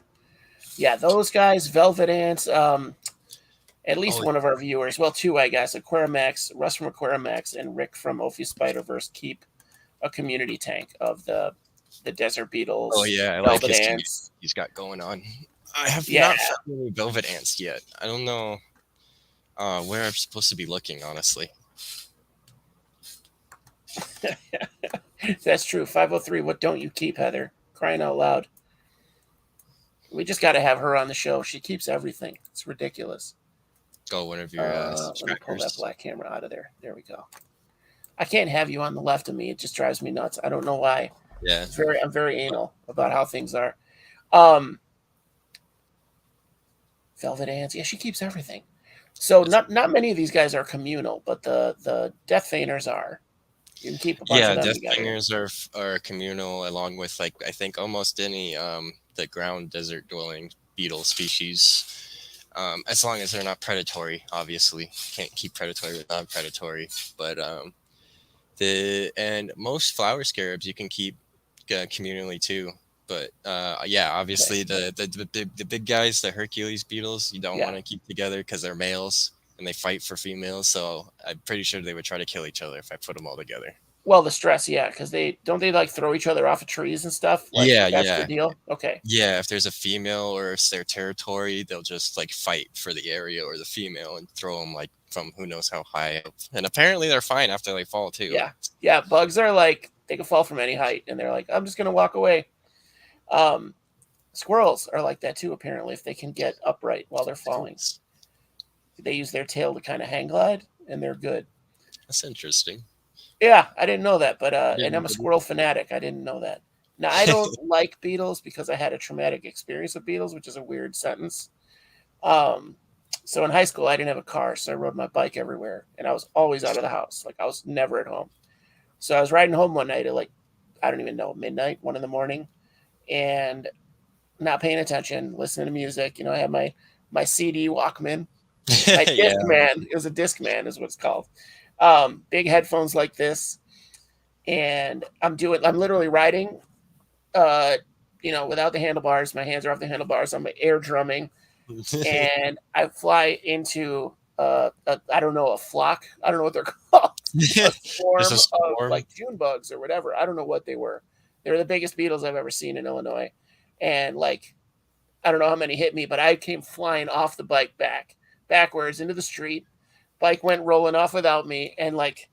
Yeah, those guys, velvet ants. At least Oh one of our viewers, well, two, I guess, Aquarimax, Russ from Aquarimax, and Rick from Ophi Spider-Verse keep a community tank of the desert oh beetles, yeah, I like velvet his community ants. he's got going on. I have Yeah. not found any velvet ants yet. I don't know where I'm supposed to be looking, honestly. That's true. 503, what don't you keep, Heather? Crying out loud. We just got to have her on the show. She keeps everything. It's ridiculous. Go one of your Let me pull that subscribers. black camera out of there. There we go. I can't have you on the left of me. It just drives me nuts. I don't know why. Yeah. I'm very anal about how things are. Um, Velvet ants. Yeah, she keeps everything. So It's, not many of these guys are communal, but the death feigners are. You can keep a bunch of yeah, them death together. fingers are communal along with like I think almost any the ground desert dwelling beetle species. As long as they're not predatory, obviously. Can't keep predatory with non-predatory. But the and most flower scarabs you can keep communally too. But yeah, Okay. obviously the big guys, the Hercules beetles, you don't want Yeah. to keep together because they're males and they fight for females. So I'm pretty sure they would try to kill each other if I put them all together. Well, the stress, yeah, because they like throw each other off of trees and stuff. Like Yeah, that's the yeah. deal. Okay. Yeah, if there's a female or it's their territory, they'll just like fight for the area or the female and throw them like from who knows how high up. And apparently they're fine after they fall too. Yeah. Yeah. Bugs are like they can fall from any height, and they're like, I'm just gonna walk away. Um, Squirrels are like that too. Apparently, if they can get upright while they're falling, they use their tail to kind of hang glide, and they're good. That's interesting. Yeah, I didn't know that, but and Didn't I'm a know squirrel fanatic. I didn't know that. Now I don't like beetles because I had a traumatic experience with beetles, which is a weird sentence. Um, so in high school, I didn't have a car, so I rode my bike everywhere, and I was always out of the house. Like I was never at home. So I was riding home one night at like I don't even know midnight, 1 in the morning, and not paying attention, listening to music. You know, I had my CD Walkman, my Yeah. Discman. It was a Discman, is what it's called. Big headphones like this, and I'm literally riding, uh, without the handlebars. My hands are off the handlebars. I'm air drumming, and I fly into I don't know, a flock. I don't know what they're called. A There's a swarm of storm. like June bugs or whatever. I don't know what they were. They were the biggest beetles I've ever seen in Illinois, and like I don't know how many hit me, but I came flying off the bike backwards into the street. Bike went rolling off without me, and like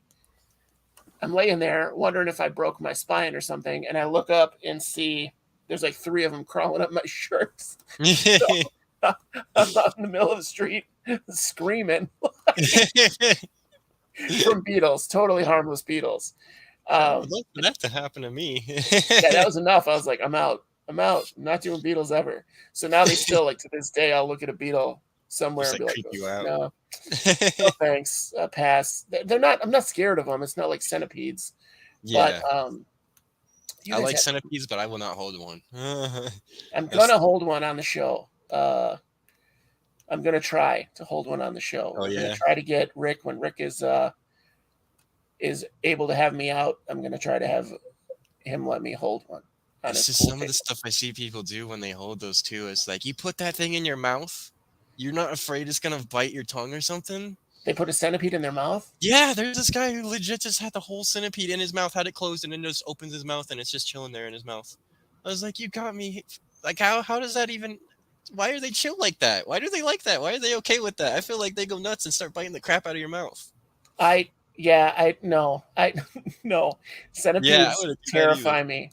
I'm laying there wondering if I broke my spine or something, and I look up and see there's like three of them crawling up my shirts. So I'm out in the middle of the street screaming from beetles, totally harmless beetles. I would Um, love for that to happen to me. yeah, that was enough. I was like, I'm out. I'm out. I'm not doing beetles ever. So now they still like to this day, I'll look at a beetle somewhere Just and be like like, creep oh, you out. no, no thanks, pass. They're not. I'm not scared of them. It's not like centipedes, but Yeah. you I guys like have. centipedes, but I will not hold one. I'm That's gonna hold one on the show. I'm gonna try to hold one on the show. oh We're gonna yeah. try to get Rick when Rick is able to have me out. I'm gonna try to have him let me hold one on It's his just pool some of the table. stuff I see people do when they hold those too. It's like you put that thing in your mouth. You're not afraid it's gonna bite your tongue or something. They put a centipede in their mouth. Yeah, there's this guy who legit just had the whole centipede in his mouth, had it closed, and then just opens his mouth and it's just chilling there in his mouth. I was like, you got me. Like, how does that even? Why are they chill like that? Why do they like that? Why are they okay with that? I feel like they go nuts and start biting the crap out of your mouth. I no, I no. Yeah, I Centipedes wouldn't do that either. terrify me.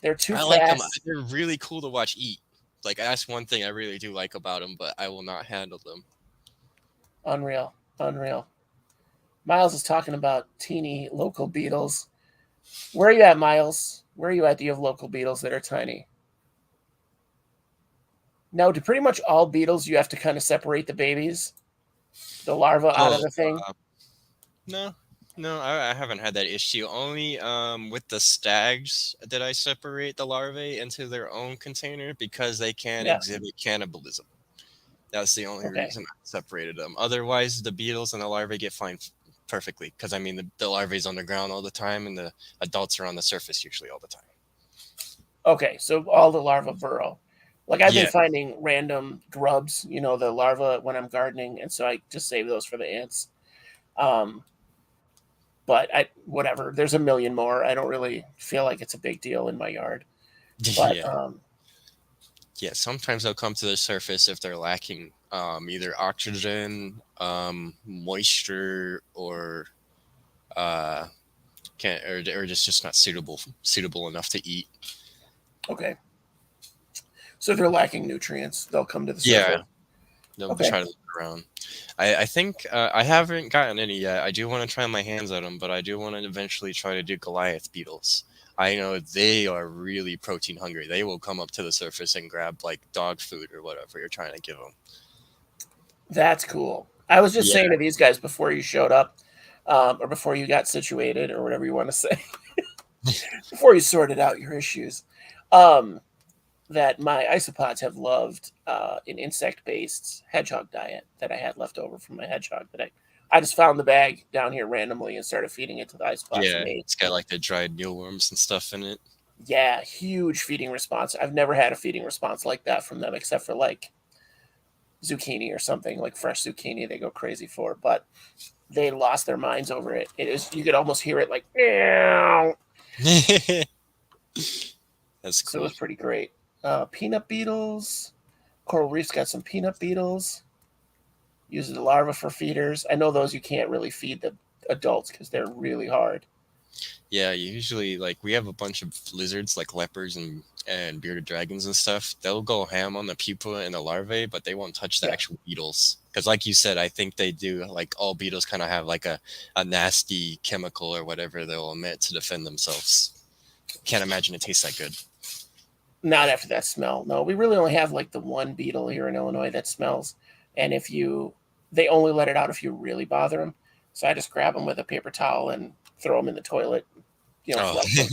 They're too I like them. fast. They're really cool to watch eat. Like that's one thing I really do like about them, but I will not handle them. Unreal, unreal. Miles is talking about teeny local beetles. Where are you at, Miles? Where are you at? Do you have local beetles that are tiny? Now, do pretty much all beetles you have to kind of separate the babies, the larva out of Oh, the thing? no, no, I haven't had that issue. Only with the stags did I separate the larvae into their own container because they can Yeah. exhibit cannibalism. That's the only Okay. reason I separated them. Otherwise, the beetles and the larvae get fine perfectly because I mean the larvae's on the ground all the time and the adults are on the surface usually all the time. Okay. So all the larvae burrow. Like I've been Yeah, finding random grubs, the larva when I'm gardening, and so I just save those for the ants. Um, but I whatever. There's a million more. I don't really feel like it's a big deal in my yard. But yeah, yeah. Sometimes they'll come to the surface if they're lacking either oxygen, moisture, or uh, can't or just not suitable enough to eat. okay. So if they're lacking nutrients, they'll come to the Yeah, surface. They'll Okay. try to look around. I think I haven't gotten any yet. I do want to try my hands at them, but I do want to eventually try to do Goliath beetles. I know they are really protein hungry. They will come up to the surface and grab like dog food or whatever you're trying to give them. That's cool. I was just Yeah, saying to these guys before you showed up, or before you got situated, or whatever you want to say, before you sorted out your issues, um, that my isopods have loved an insect-based hedgehog diet that I had left over from my hedgehog that I just found the bag down here randomly and started feeding it to the isopods and yeah. they It's got like the dried mealworms and stuff in it. yeah, huge feeding response. I've never had a feeding response like that from them except for like zucchini or something like fresh zucchini they go crazy for, but they lost their minds over it. It is you could almost hear it like meow. That's So it cool. was pretty great. Peanut beetles. Coral Reef's got some peanut beetles. Uses the larvae for feeders. I know those you can't really feed the adults because they're really hard. Yeah, usually like we have a bunch of lizards like leopards and bearded dragons and stuff. They'll go ham on the pupa and the larvae, but they won't touch the Yeah. actual beetles. Because like you said, I think they do like all beetles kind of have like a nasty chemical or whatever they'll emit to defend themselves. Can't imagine it tastes that good. Not after that smell. No, we really only have like the one beetle here in Illinois that smells. And if you, they only let it out if you really bother them. So I just grab them with a paper towel and throw them in the toilet, Oh, flush them.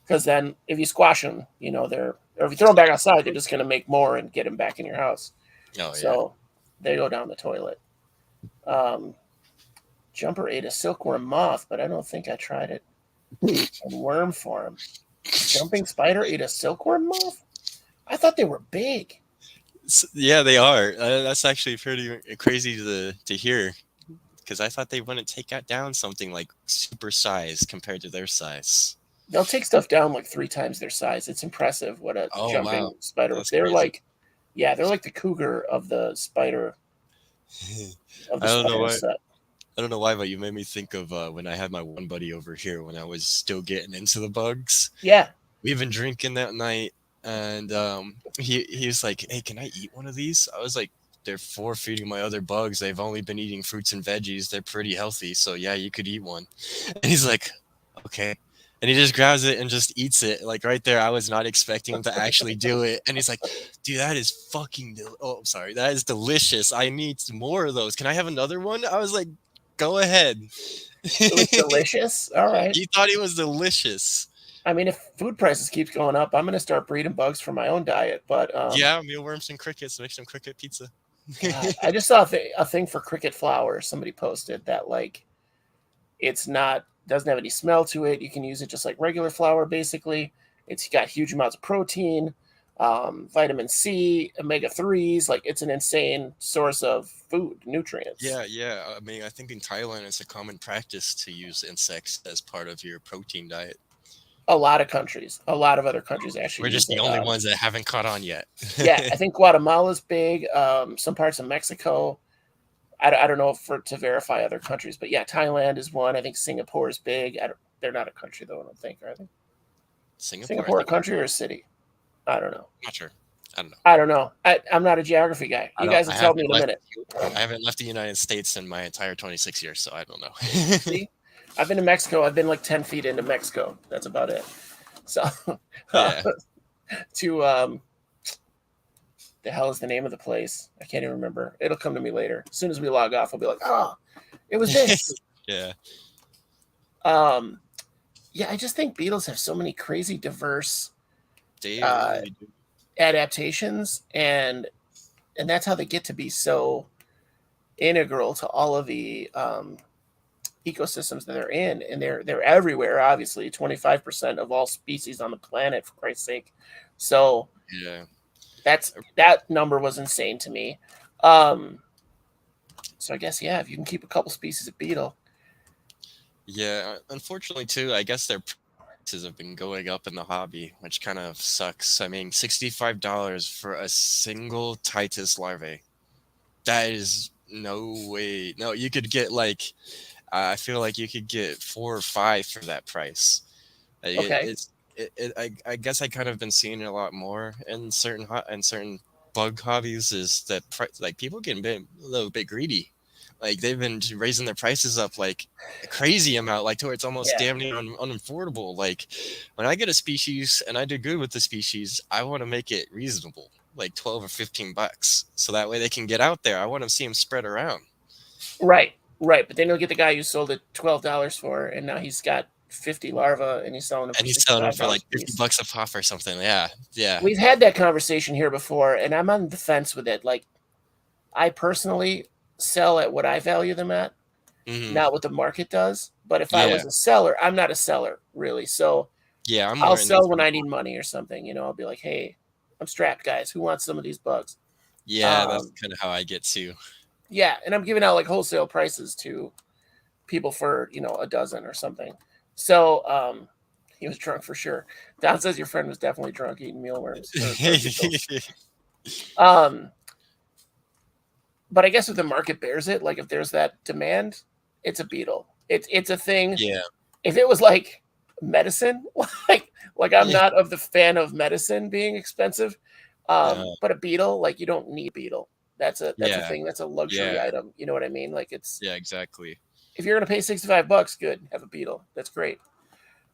Because then if you squash them, or if you throw them back outside, they're just going to make more and get them back in your house. oh yeah. So they go down the toilet. Um, Jumper ate a silkworm moth, but I don't think I tried it in worm form. Jumping spider ate a silkworm moth? I thought they were big. Yeah, they are. That's actually pretty crazy to hear. Because I thought they wouldn't take out down something like super size compared to their size. They'll take stuff down like 3 times their size. It's impressive what a Oh wow, jumping spider. that's They're crazy. like, yeah, they're like the cougar of I the don't know spider why. set. I don't know why, but you made me think of when I had my one buddy over here when I was still getting into the bugs. Yeah. We've been drinking that night, and he was like, "Hey, can I eat one of these?" I was like, "They're for feeding my other bugs. They've only been eating fruits and veggies. They're pretty healthy, so yeah, you could eat one." And he's like, "Okay." And he just grabs it and just eats it, like right there. I was not expecting him to actually do it. And he's like, dude, that is oh, I'm sorry. That is delicious. I need some more of those. Can I have another one? I was like, go ahead. It was delicious. All right. He thought it was delicious. I mean, if food prices keeps going up, I'm going to start breeding bugs for my own diet. But Yeah, mealworms and crickets. Make some cricket pizza. God, I just saw a thing for cricket flour. Somebody posted that like it's not doesn't have any smell to it. You can use it just like regular flour, basically. It's got huge amounts of protein, vitamin C, omega 3s. Like it's an insane source of food nutrients. Yeah. I mean, I think in Thailand it's a common practice to use insects as part of your protein diet. A lot of other countries actually We're just use the it. only ones that haven't caught on yet. Yeah, I think Guatemala's big. Some parts of Mexico. I don't know to verify other countries, but yeah, Thailand is one. I think Singapore is big. They're not a country though. I don't think, are they? Singapore, I Singapore a think. country or a city? I don't know. Not sure. I don't know. I don't know. I'm not a geography guy. I You don't. guys will tell me in a minute. I haven't left the United States in my entire 26 years, so I don't know. See, I've been to Mexico. I've been like 10 feet into Mexico. That's about it. So, Yeah. to the hell is the name of the place? I can't even remember. It'll come to me later. As soon as we log off, I'll be like, oh, it was this. Yeah. um, yeah, I just think beetles have so many crazy, diverse They uh, really do. adaptations, and that's how they get to be so integral to all of the ecosystems that they're in, and they're everywhere. Obviously, 25% of all species on the planet, for Christ's sake. So Yeah. that number was insane to me. Um, so I guess yeah, if you can keep a couple species of beetle, Yeah. Unfortunately, too, I guess their prices have been going up in the hobby, which kind of sucks. I mean, $65 for a single Titus larvae. That is no way. No, you could get like, I feel like you could get 4 or 5 for that price. okay, I guess I kind of been seeing it a lot more in certain bug hobbies is that like people getting a little bit greedy. Like they've been raising their prices up like a crazy amount, like to where it's almost Yeah. damn near unaffordable. Like when I get a species and I do good with the species, I want to make it reasonable, like 12 or $15, so that way they can get out there. I want to see them spread around. Right. Right. But then you'll get the guy who sold it $12 for, and now he's got 50 larvae and he's selling them And for he's selling them for $65 like a fifty piece. bucks a pop or something. Yeah, yeah. We've had that conversation here before, and I'm on the fence with it. Like, I personally sell at what I value them at, Hmm. not what the market does. But if I Yeah, was a seller, I'm not a seller really. So yeah. I'm I'll more in the sell when I need money or something. I'll be like, hey, I'm strapped, guys. Who wants some of these bugs? yeah. That's Um, kind of how I get too. yeah, and I'm giving out like wholesale prices to people for a dozen or something. So he was drunk for sure. Don says your friend was definitely drunk eating mealworms or beetles. Um, but I guess if the market bears it, like if there's that demand, it's a beetle. It's a thing. Yeah, If it was like medicine, like I'm yeah. not of the fan of medicine being expensive. No, But a beetle, like you don't need a beetle. That's a yeah, thing. That's a luxury yeah, item. You know what I mean? Like it's yeah. Exactly. if you're gonna pay $65, good, have a beetle. That's great.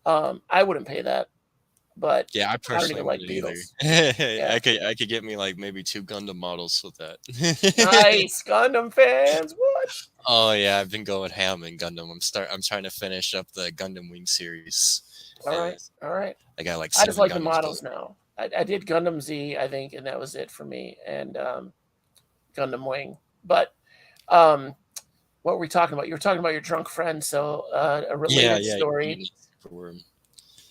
I wouldn't pay that, but Yeah, I I don't personally even like wouldn't either. beetles. Yeah. I could get me like maybe two Gundam models with that. Nice. Gundam fans. What? Oh yeah, I've been going ham in Gundam. I'm trying to finish up the Gundam Wing series, All and right. All right. I got like I just 7 like the Gundams models built. now. I did Gundam Z, I think, and that was it for me. And Gundam Wing. But um, what were we talking about? You were talking about your drunk friend. So a Yeah, related yeah, story. Unit Superworm.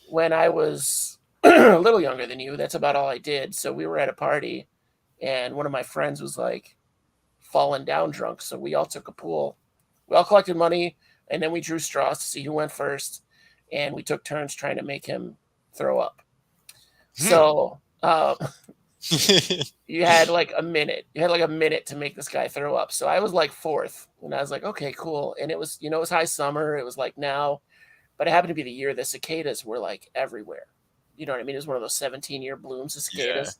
When I was a little younger than you, that's about all I did. So we were at a party, and one of my friends was like falling down drunk. So we all took a pool. We all collected money, and then we drew straws to see who went first, and we took turns trying to make him throw up. Hmm. So you had like a minute. You had like a minute to make this guy throw up. So I was like fourth, and I was like, okay, cool. And it was high summer. It was like now, but it happened to be the year the cicadas were like everywhere. You know what I mean? It was one of those 17-year blooms of Yeah. cicadas.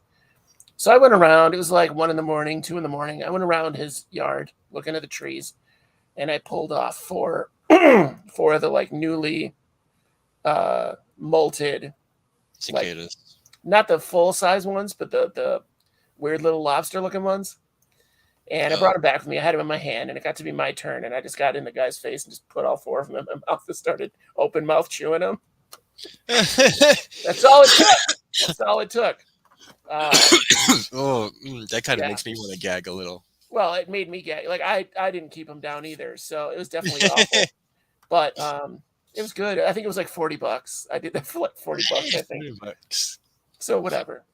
So I went around. It was like 1 in the morning, 2 in the morning. I went around his yard looking at the trees, and I pulled off four of the like newly molted, like Cicadas. not the full size ones, but the weird little lobster looking ones. And I Oh. brought him back with me. I had him in my hand, and it got to be my turn. And I just got in the guy's face and just put all four of them in my mouth and started open mouth chewing them. That's all it took. That's all it took. Oh, that kind of Yeah. makes me want to gag a little. Well, it made me get like I didn't keep him down either, so it was definitely awful. But it was good. I think it was like $40. I did that for like $40, I think. $40. So whatever.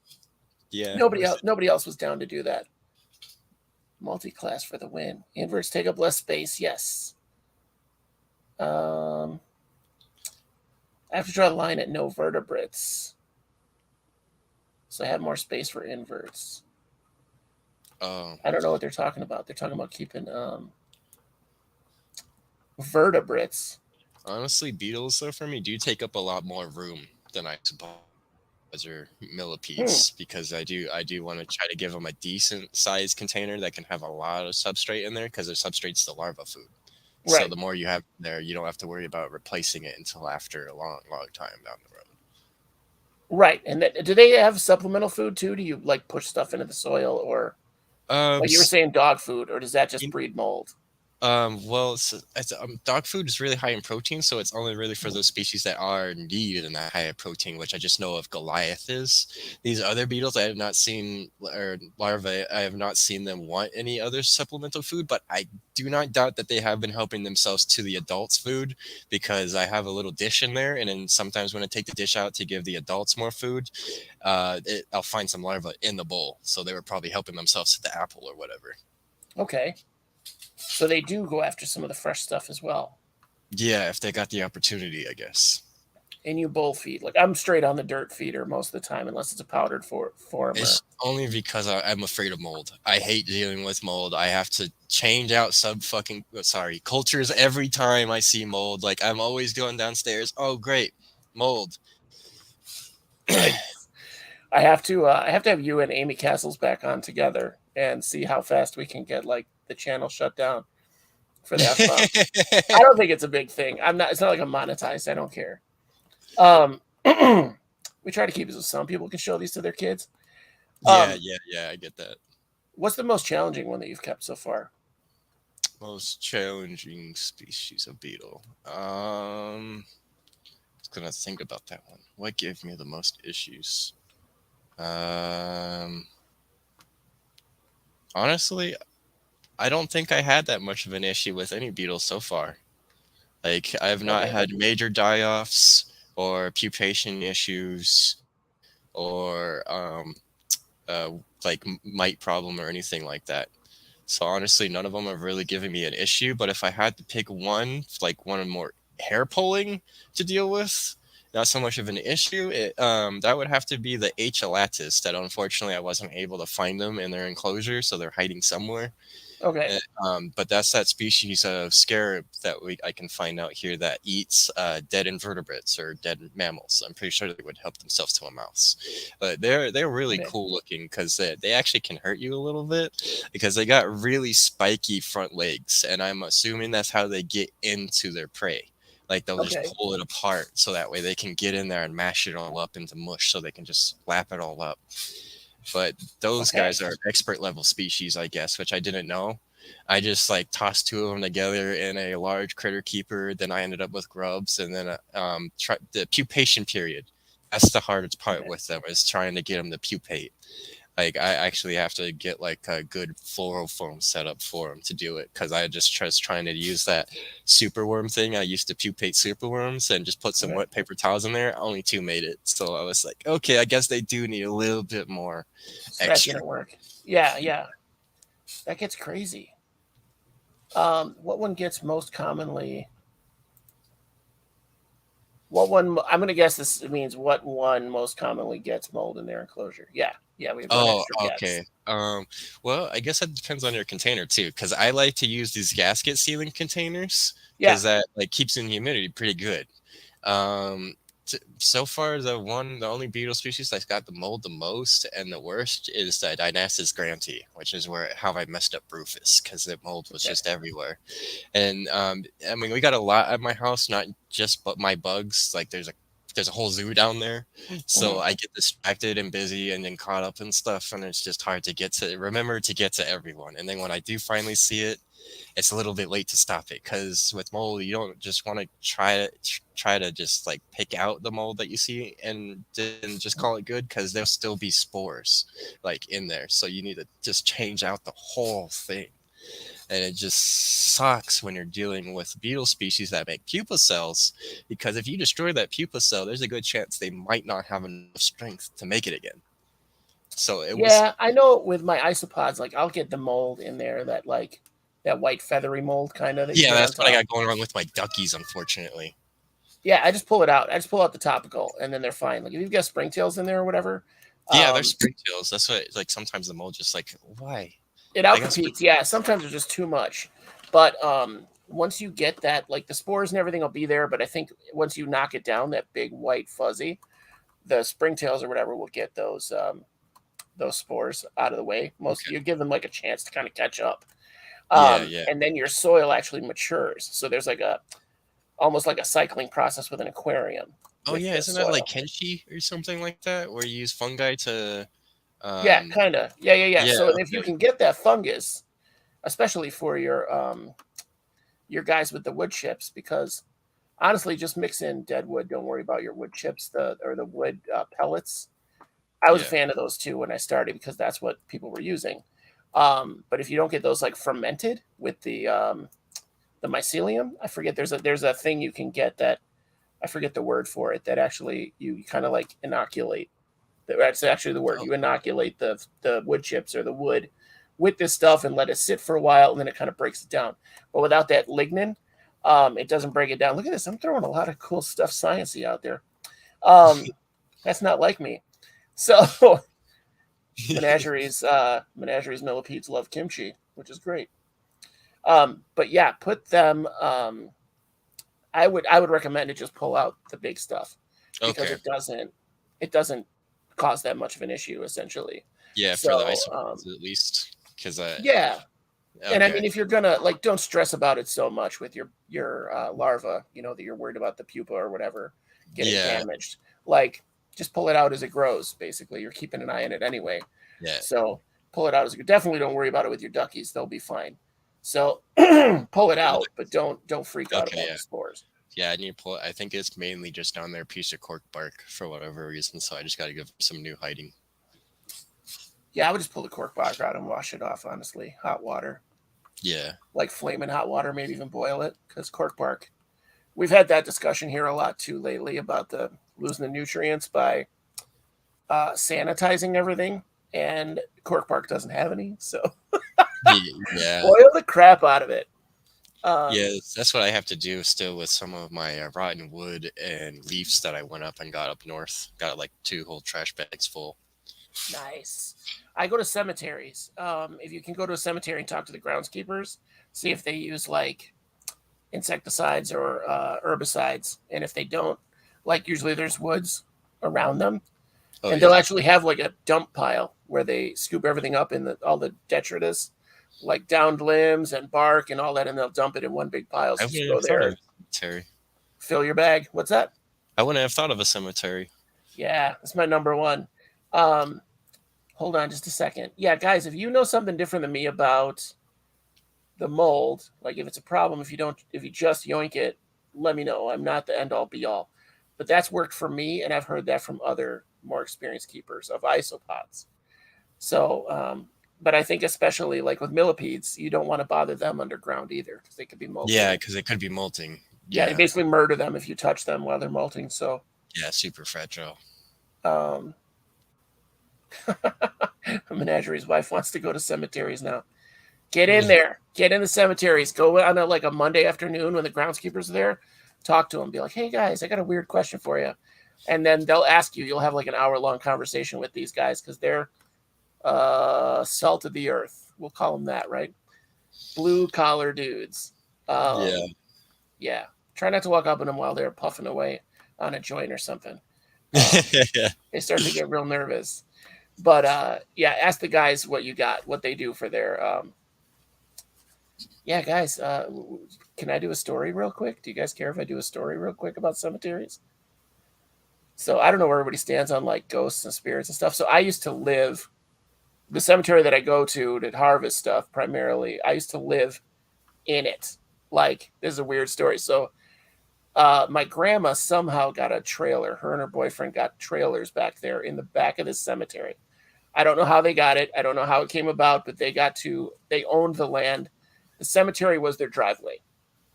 Yeah, Nobody else was down to do that. Multi-class for the win. Inverts take up less space. Yes. I have to draw a line at no vertebrates, so I have more space for inverts. oh, I don't know what they're talking about. They're talking about keeping vertebrates. honestly, beetles though for me do take up a lot more room than I suppose or Hmm. millipedes because I do want to try to give them a decent sized container that can have a lot of substrate in there because their substrate's the larva food. So Right. the more you have there, you don't have to worry about replacing it until after a long, long time down the road. Right. And do they have supplemental food too? Do you like push stuff into the soil, or Um, like you were s- saying dog food, or does that just in- breed mold? well, dog food is really high in protein, so it's only really for those species that are needed in that high of protein, which I just know of Goliath is. These other beetles, I have not seen, or larvae, I have not seen them want any other supplemental food, but I do not doubt that they have been helping themselves to the adults' food because I have a little dish in there, and then sometimes when I take the dish out to give the adults more food, I'll find some larvae in the bowl, so they were probably helping themselves to the apple or whatever. Okay. So they do go after some of the fresh stuff as well. Yeah, if they got the opportunity, I guess. And you bowl feed. Like I'm straight on the dirt feeder most of the time, unless it's a powdered form or It's only because I'm afraid of mold. I hate dealing with mold. I have to change out cultures every time I see mold. Like I'm always going downstairs. Oh, great, mold. nice. I have to have you and Amy Castles back on together and see how fast we can get like the channel shut down for the F bomb. I don't think it's a big thing. I'm not. It's not like I'm monetized. I don't care. Um, we try to keep it so some people can show these to their kids. Yeah, Um, yeah, yeah. I get that. what's the most challenging one that you've kept so far? Most challenging species of beetle. I was gonna think about that one. What gave me the most issues? Um, Honestly, I don't think I had that much of an issue with any beetle so far. Like, I have not Okay. had major die-offs or pupation issues or like mite problem or anything like that. So honestly, none of them have really given me an issue. But if I had to pick one, like one more hair pulling to deal with, not so much of an issue. That would have to be the H. elatus. That unfortunately I wasn't able to find them in their enclosure, so they're hiding somewhere. Okay. But that's that species of scarab that I can find out here that eats dead invertebrates or dead mammals. I'm pretty sure they would help themselves to a mouse. But they're really Okay. cool looking because they actually can hurt you a little bit because they got really spiky front legs, and I'm assuming that's how they get into their prey. Like they'll just Okay. pull it apart so that way they can get in there and mash it all up into mush so they can just lap it all up. But those Okay. guys are expert level species, I guess, which I didn't know. I just like tossed two of them together in a large critter keeper. Then I ended up with grubs, and then the pupation period. That's the hardest part Okay. with them is trying to get them to pupate. Like I actually have to get like a good fluorofoam setup for them to do it because I just was trying to use that superworm thing. I used to pupate superworms and just put some Okay. wet paper towels in there. Only two made it, so I was like, okay, I guess they do need a little bit more So that extra. didn't work. Yeah. Yeah. That gets crazy. What one gets most commonly? What one? I'm gonna guess this means what one most commonly gets mold in their enclosure. Yeah. Yeah. We have one Oh, extra guess. okay. Well, I guess that depends on your container too, because I like to use these gasket sealing containers Yeah. because that like keeps in humidity pretty good. Um, so far, the only beetle species that's got the mold the most and the worst is the Dynastis grantee, which is where how I messed up Rufus because the mold was Okay. just everywhere. And I mean, we got a lot at my house, not just but my bugs. Like there's a whole zoo down there, so Mhm. I get distracted and busy and then caught up and stuff, and it's just hard to remember to get to everyone. And then when I do finally see it, it's a little bit late to stop it because with mold you don't just want to try to just like pick out the mold that you see and then just call it good because there'll still be spores like in there, so you need to just change out the whole thing. And it just sucks when you're dealing with beetle species that make pupa cells because if you destroy that pupa cell there's a good chance they might not have enough strength to make it again. So it was. Yeah, I know with my isopods, like I'll get the mold in there that like that white feathery mold kind of that you Yeah, get on that's what I top. got going wrong with my duckies, unfortunately. Yeah, I just pull it out. I just pull out the topical, and then they're fine. Like if you've got springtails in there or whatever, Yeah, they're um, springtails. That's what like sometimes the mold just like why it I guess. outcompetes. Yeah, sometimes it's just too much, but once you get that, like the spores and everything will be there. But I think once you knock it down, that big white fuzzy, the springtails or whatever will get those spores out of the way. Most Okay. you give them like a chance to kind of catch up, Yeah, yeah. and then your soil actually matures. So there's like a almost like a cycling process with an aquarium Oh with yeah, the isn't that like soil. kenshi or something like that, where you use fungi to Yeah, um kind of. Yeah, yeah, yeah. yeah, So if you okay. can get that fungus, especially for your guys with the wood chips, because honestly, just mix in dead wood. Don't worry about your wood chips, the wood pellets. I was a Yeah. fan of those too when I started because that's what people were using. But if you don't get those like fermented with the mycelium, I forget there's a thing you can get that I forget the word for it that actually you kind of like inoculate. That's actually the word. Oh, You inoculate the wood chips or the wood with this stuff and let it sit for a while, and then it kind of breaks it down. But without that lignin, it doesn't break it down. Look at this. I'm throwing a lot of cool stuff sciencey out there. Um, that's not like me. So menageries millipedes love kimchi, which is great. But yeah, put them. I would recommend to just pull out the big stuff because okay. it doesn't cause that much of an issue, essentially. Yeah, for the So Isobuddies at least, because yeah, and I okay, mean, if you're gonna like, don't stress about it so much with your larva, that you're worried about the pupa or whatever getting yeah, damaged. Like, just pull it out as it grows. Basically, you're keeping an eye on it anyway. yeah, So pull it out as it. Definitely don't worry about it with your duckies; they'll be fine. So pull it yeah. out, but don't freak out Okay, about yeah, the spores. yeah. I need to pull. I think it's mainly just down there, a piece of cork bark for whatever reason. So I just got to give it some new hiding. Yeah, I would just pull the cork bark out and wash it off. Honestly, hot water, Yeah. like flaming hot water, maybe even boil it because cork bark. We've had that discussion here a lot too lately about the losing the nutrients by sanitizing everything, and cork bark doesn't have any, so Yeah, boil the crap out of it. yeah, that's what I have to do still with some of my rotten wood and leaves that I went up and got up north. Got like 2 whole trash bags full. Nice. I go to cemeteries. If you can go to a cemetery and talk to the groundskeepers, see if they use like insecticides or herbicides, and if they don't, like usually there's woods around them, Oh and they'll yeah. actually have like a dump pile where they scoop everything up in all the detritus, like downed limbs and bark and all that, and they'll dump it in one big pile. I So just wouldn't go have thought there of and a cemetery. fill your bag. What's that? I wouldn't have thought of a cemetery. Yeah, that's my number one. Um, Hold on just a second. Yeah, guys, if you know something different than me about the mold, like if it's a problem, if you just yoink it, let me know. I'm not the end all be all, but that's worked for me, and I've heard that from other more experienced keepers of isopods. So, but I think especially like with millipedes, you don't want to bother them underground either because they could be Yeah, molting. because it could be molting. Yeah, they Yeah, basically murder them if you touch them while they're molting. So, yeah, super fragile. um, Menagerie's wife wants to go to cemeteries now. Get in there. Get in the cemeteries. Go on like a Monday afternoon when the groundskeepers are there. Talk to them. Be like, hey guys, I got a weird question for you. And then they'll ask you. You'll have like an hour-long conversation with these guys because they're salt of the earth. We'll call them that, right? Blue collar dudes. Yeah. Yeah. Try not to walk up on them while they're puffing away on a joint or something. They start to get real nervous. But yeah, ask the guys what you got, what they do for their yeah, guys, can I do a story real quick? Do you guys care if I do a story real quick about cemeteries? So I don't know where everybody stands on like ghosts and spirits and stuff. So I used to live the cemetery that I go to harvest stuff primarily. I used to live in it. Like, this is a weird story. So my grandma somehow got a trailer. Her and her boyfriend got trailers back there in the back of this cemetery. I don't know how they got it. I don't know how it came about, but they owned the land. The cemetery was their driveway.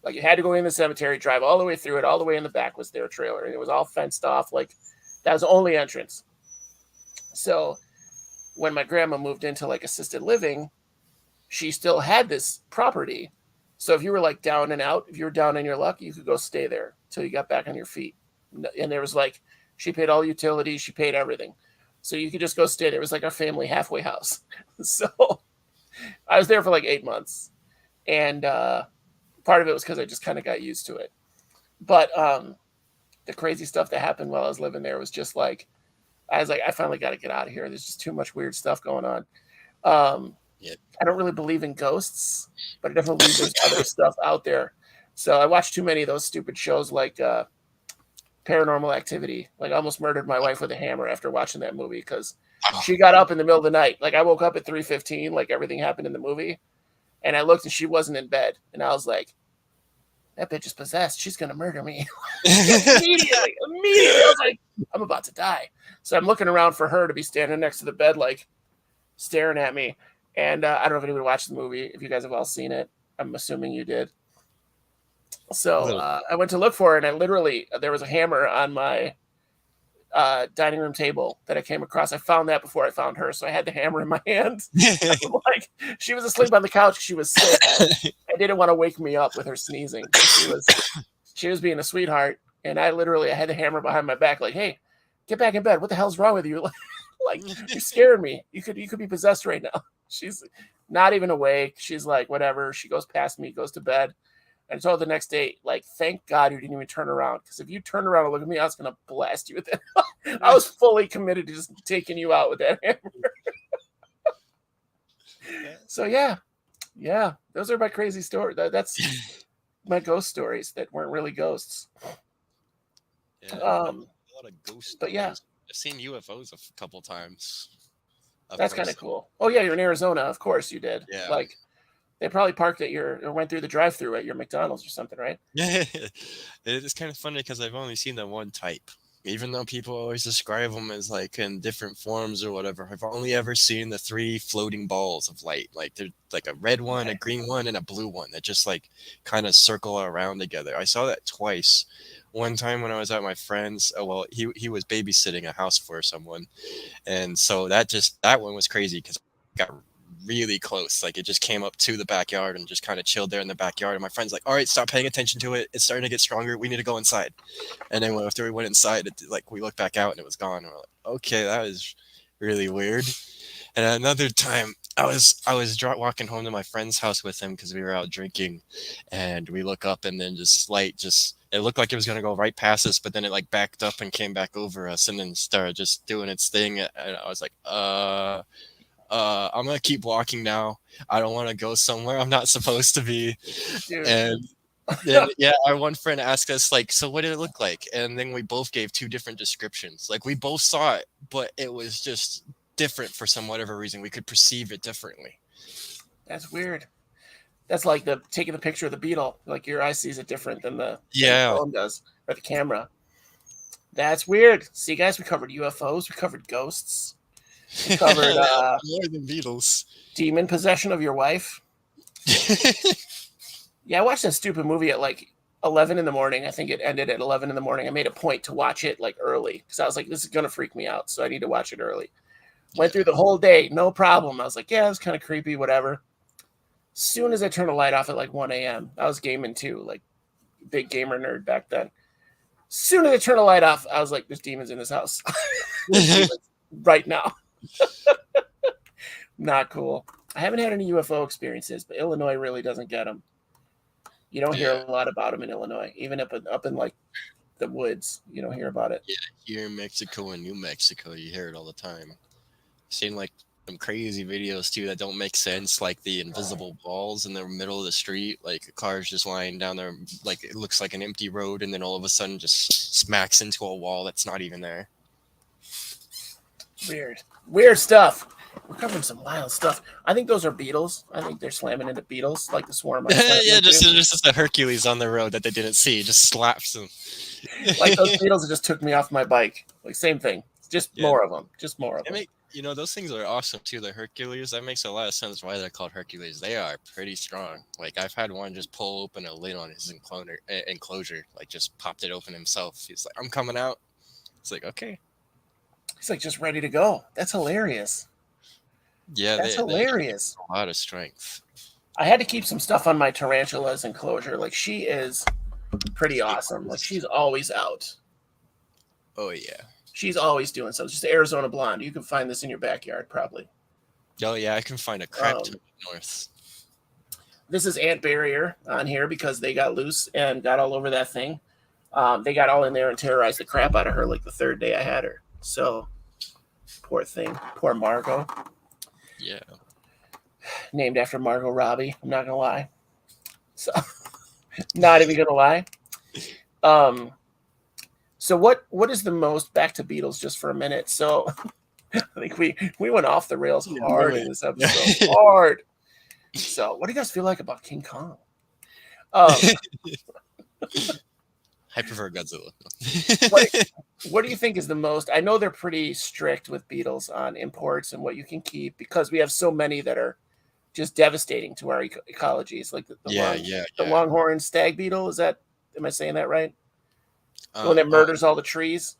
Like, you had to go in the cemetery, drive all the way through it, all the way in the back was their trailer. And it was all fenced off. Like, that was the only entrance. So when my grandma moved into like assisted living, she still had this property. So if you were like down and out, if you were down in your luck, you could go stay there till you got back on your feet. And there was like, she paid all utilities, she paid everything. So you could just go stay there. It was like our family halfway house. So I was there for like 8 months. And part of it was because I just kind of got used to it. But the crazy stuff that happened while I was living there was just like, I was like, I finally got to get out of here. There's just too much weird stuff going on. Yeah. I don't really believe in ghosts, but I definitely believe there's other stuff out there. So I watched too many of those stupid shows like Paranormal Activity. Like, I almost murdered my wife with a hammer after watching that movie because she got up in the middle of the night. Like, I woke up at 3:15, like everything happened in the movie. And I looked and she wasn't in bed. And I was like, that bitch is possessed. She's going to murder me. Immediately. I was like, I'm about to die. So I'm looking around for her to be standing next to the bed, like staring at me. And I don't know if anybody watched the movie. If you guys have all seen it, I'm assuming you did. So I went to look for her, and there was a hammer on my dining room table that I came across. I found that before I found her. So I had the hammer in my hand. Like, she was asleep on the couch. She was sick. I didn't want to wake me up with her sneezing. She was being a sweetheart. And I had the hammer behind my back, like, hey, get back in bed. What the hell's wrong with you? Like, you scared me. You could be possessed right now. She's not even awake. She's like, whatever. She goes past me, goes to bed. And so the next day, like, thank God you didn't even turn around. Because if you turned around and looked at me, I was going to blast you with that. I was fully committed to just taking you out with that hammer. So, yeah. Those are my crazy stories. That's my ghost stories that weren't really ghosts. Yeah, a lot of ghost But yeah. stories. I've seen UFOs a couple times. That's kind of cool. Oh, yeah, you're in Arizona. Of course you did. Yeah. Like, they probably parked at or went through the drive-thru at your McDonald's or something, right? Yeah, it's kind of funny because I've only seen that one type. Even though people always describe them as like in different forms or whatever, I've only ever seen the 3 floating balls of light. Like there's like a red one, a green one, and a blue one that just like kind of circle around together. I saw that twice. One time when I was at my friend's, he was babysitting a house for someone, and so that one was crazy because I got really close. Like it just came up to the backyard and just kind of chilled there in the backyard. And my friend's like, "All right, stop paying attention to it. It's starting to get stronger. We need to go inside." And then after we went inside, we looked back out and it was gone. And we're like, "Okay, that was really weird." And another time, I was walking home to my friend's house with him because we were out drinking, and we look up and then it looked like it was gonna go right past us, but then it like backed up and came back over us and then started just doing its thing. And I was like, I'm gonna keep walking now. I don't want to go somewhere I'm not supposed to be. Dude. And then our one friend asked us like, so what did it look like? And then we both gave 2 different descriptions. Like we both saw it, but it was just different for some whatever reason. We could perceive it differently. That's weird. That's like taking the picture of the Beetle. Like your eye sees it different than the phone does, or the camera. That's weird. See, guys, we covered UFOs. We covered ghosts. We covered more than Beatles. Demon possession of your wife. Yeah, I watched that stupid movie at like 11 in the morning. I think it ended at 11 in the morning. I made a point to watch it like early because I was like, this is going to freak me out. So I need to watch it early. Went through the whole day. No problem. I was like, yeah, it's kind of creepy, whatever. Soon as I turned the light off at like 1 a.m., I was gaming too, like big gamer nerd back then. Soon as I turned the light off, I was like, there's demons in this house. Right now. Not cool. I haven't had any UFO experiences, but Illinois really doesn't get them. You don't hear a lot about them in Illinois, even up in like the woods. You don't hear about it. Yeah, here in Mexico and New Mexico, you hear it all the time. I've seen like some crazy videos too that don't make sense, like the invisible balls in the middle of the street, like a car's just lying down there, like it looks like an empty road, and then all of a sudden just smacks into a wall that's not even there. Weird stuff. We're covering some wild stuff. I think those are beetles. I think they're slamming into beetles, like the swarm. Yeah, just a Hercules on the road that they didn't see, just slaps them. Like those beetles that just took me off my bike. Like same thing. Just more of them. Just more of them. Those things are awesome too. The Hercules, that makes a lot of sense why they're called Hercules. They are pretty strong. Like I've had one just pull open a lid on his enclosure, like just popped it open himself. He's like, "I'm coming out." It's like, okay. He's like just ready to go. That's hilarious. Yeah, that's hilarious. A lot of strength. I had to keep some stuff on my tarantula's enclosure. Like she is pretty awesome. Like she's always out. Oh yeah. She's always doing something. She's the Arizona blonde. You can find this in your backyard, probably. Oh yeah, I can find a crap ton north. This is ant barrier on here because they got loose and got all over that thing. They got all in there and terrorized the crap out of her like the 3rd day I had her. So poor thing. Poor Margot. Yeah. Named after Margot Robbie. I'm not gonna lie. So not even gonna lie. So what is the most, back to Beatles just for a minute. So I think we went off the rails hard in this episode. Hard. So what do you guys feel like about King Kong? I prefer Godzilla. What do you think is the most? I know they're pretty strict with Beetles on imports and what you can keep because we have so many that are just devastating to our ecologies. Like the longhorn stag beetle. Am I saying that right? The one that murders all the trees.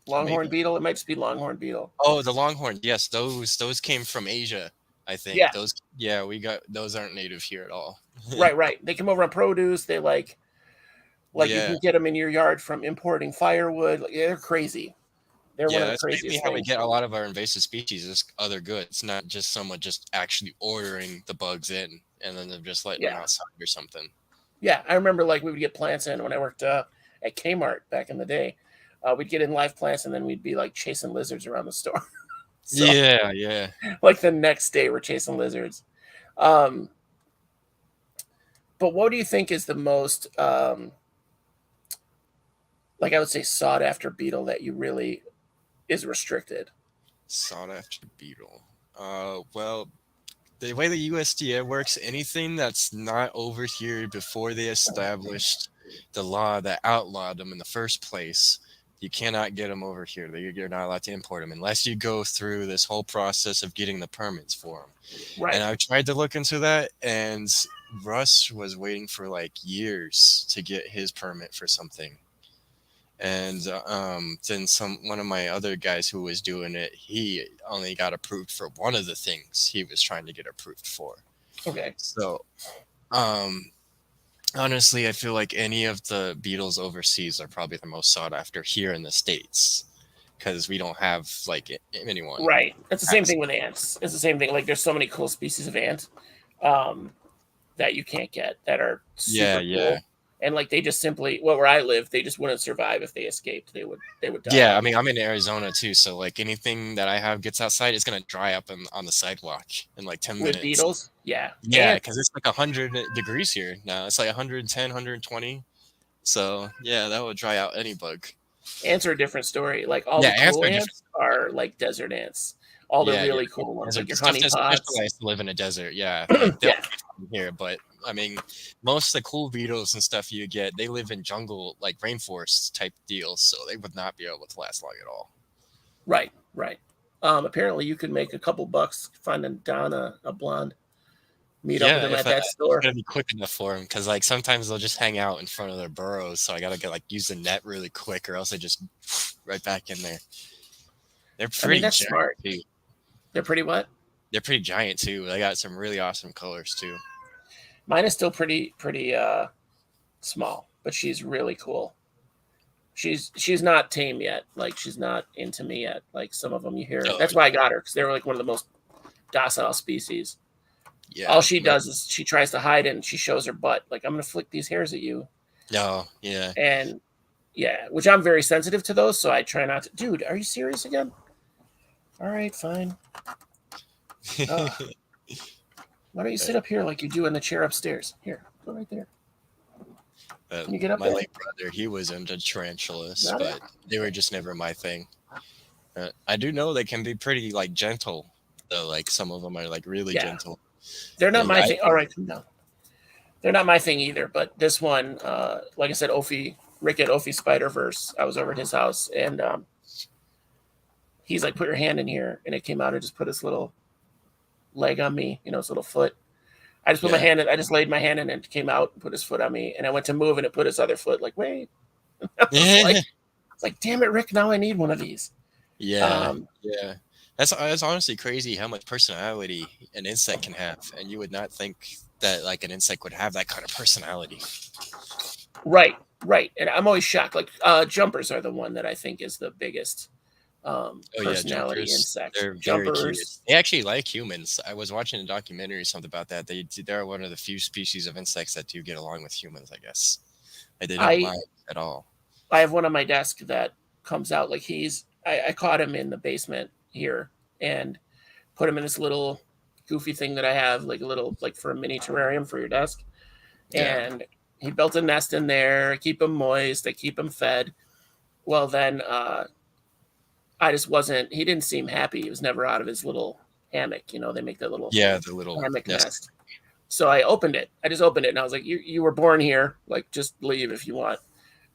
Longhorn beetle. It might just be longhorn beetle. Oh, the longhorn. Yes, those came from Asia, I think. Yeah. Those aren't native here at all. Right. They come over on produce. They you can get them in your yard from importing firewood. They're crazy. They're one Yeah, of the that's mainly craziest how we things. get a lot of our invasive species is other goods, not just someone just actually ordering the bugs in and then they're just letting them Yeah, outside or something. yeah. I remember like we would get plants in when I worked at Kmart back in the day. We'd get in live plants and then we'd be like chasing lizards around the store. So Yeah, yeah. like the next day we're chasing lizards. Um, but what do you think is the most like I would say sought after beetle that you really is restricted? Sought after beetle. Well, the way the USDA works, anything that's not over here before they established the law that outlawed them in the first place, you cannot get them over here. You're not allowed to import them unless you go through this whole process of getting the permits for them. And Right. I tried to look into that, and Russ was waiting for like years to get his permit for something. And then one of my other guys who was doing it, he only got approved for one of the things he was trying to get approved for. Okay. So um honestly, I feel like any of the beetles overseas are probably the most sought after here in the States because we don't have like anyone Right. It's the same has. thing with ants. It's the same thing. Like there's so many cool species of ant um, that you can't get that are Yeah, super yeah. cool. And like they just simply well where I live, they just wouldn't survive if they escaped. They would die. Yeah, I mean, I'm in Arizona too, so like anything that I have gets outside, it's gonna dry up on the sidewalk in like 10 With minutes. beetles, yeah. Yeah, Ants because it's like 100 degrees here now. It's like 110, 120. So yeah, that would dry out any bug. ants are a different story. Like all Yeah, the ants cool are different. ants are like desert ants. All the Yeah, yeah. really cool ones, Ants are like your stuff honey that's pots. specialized to live in a desert. Yeah, like they'll Yeah. live here, but I mean, most of the cool beetles and stuff you get, they live in jungle, like rainforest type deals, so they would not be able to last long at all. Right. Right. Apparently you could make a couple bucks finding Donna a blonde. Meet up with Yeah, him if at I, that it's store. gonna be quick enough for them, because like sometimes they'll just hang out in front of their burrows, so I gotta get like use the net really quick, or else they just right back in there. They're I mean, pretty that's giant smart. too. They're pretty what? They're pretty giant too. They got some really awesome colors too. Mine is still pretty small, but she's really cool. She's not tame yet. Like she's not into me yet. Like some of them you hear. Oh That's why I got her because they were like one of the most docile species. All yeah, she does is she tries to hide it and she shows her butt. Like I'm gonna flick these hairs at you, no, yeah. and yeah, which I'm very sensitive to those, so I try not to. Dude, are you serious again? All right, fine. Ugh. Why don't you sit up here like you do in the chair upstairs? Here, go right there. Can you get up My there? late brother, he was into tarantulas, Got it? but they were just never my thing. I do know they can be pretty like gentle, though. Like some of them are like really Yeah. gentle. They're not Like my thing. All right, no, they're not my thing either. But this one, like I said, Rick at Ophi Spider Verse. I was over at his house, and he's like, "Put your hand in here," and it came out and just put his little leg on me, his little foot. I just put my yeah, hand in. I just laid my hand in, and it came out and put his foot on me, and I went to move, and it put his other foot. Like, wait, I was like, damn it, Rick! Now I need one of these. yeah, yeah. That's honestly crazy how much personality an insect can have, and you would not think that like an insect would have that kind of personality. Right, right. And I'm always shocked. Like jumpers are the one that I think is the biggest Oh yeah, personality jumpers. insect. They're very cute. Jumpers. They actually like humans. I was watching a documentary or something about that. They're one of the few species of insects that do get along with humans, I guess. Like, they don't I mind at all. I have one on my desk that comes out like I caught him in the basement here and put him in this little goofy thing that I have, like a little like for a mini terrarium for your desk. Yeah. And he built a nest in there, keep him moist, I keep him fed. Well then I just wasn't he didn't seem happy. He was never out of his little hammock, they make that little Yeah, the little hammock nest. nest. So I opened it. I just opened it and I was like, you were born here. Like just leave if you want.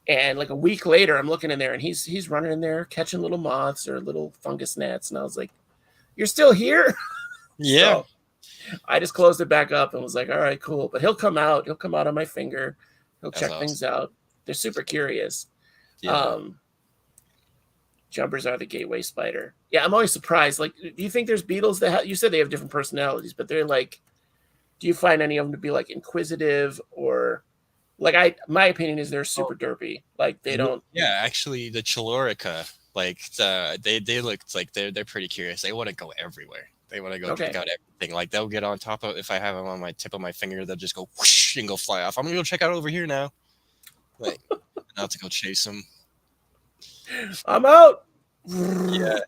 And like a week later, I'm looking in there and he's running in there catching little moths or little fungus gnats. And I was like, "You're still here?" Yeah. So I just closed it back up and was like, "All right, cool." But he'll come out. He'll come out on my finger. He'll That's check awesome. things out. They're super curious. Yeah. Jumpers are the gateway spider. Yeah, I'm always surprised. Like, do you think there's beetles that you said they have different personalities, but they're like, do you find any of them to be like inquisitive or like my opinion is they're super derpy. Like they don't. Yeah, actually, the Chalorica, Like they look like they're pretty curious. They want to go everywhere. They want to go check Okay. out everything. Like they'll get on top of if I have them on my tip of my finger, they'll just go whoosh and go fly off. I'm gonna go check out over here now. Like not to go chase them. I'm out. Yeah.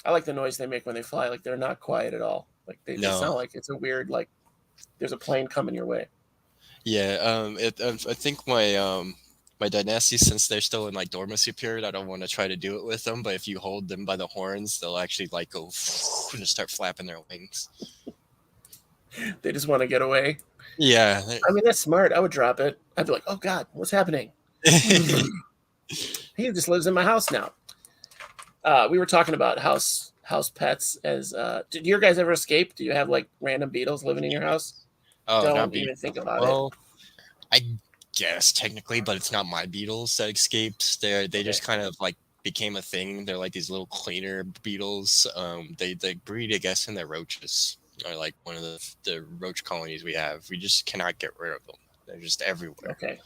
I like the noise they make when they fly. Like they're not quiet at all. Like they No. sound like it's a weird like there's a plane coming your way. Yeah. I think my dynasty, since they're still in like dormancy period, I don't want to try to do it with them. But if you hold them by the horns, they'll actually like go and just start flapping their wings. They just want to get away. Yeah. I mean, that's smart. I would drop it. I'd be like, oh God, what's happening? He just lives in my house now. We were talking about house pets. As did your guys ever escape? Do you have like random beetles living in your house? Oh, not Don't be even think about it. well. I guess technically, but it's not my beetles that escaped. They just kind of like became a thing. They're like these little cleaner beetles. They breed, I guess, in their roaches, or like one of the roach colonies we have. We just cannot get rid of them. They're just everywhere. Okay.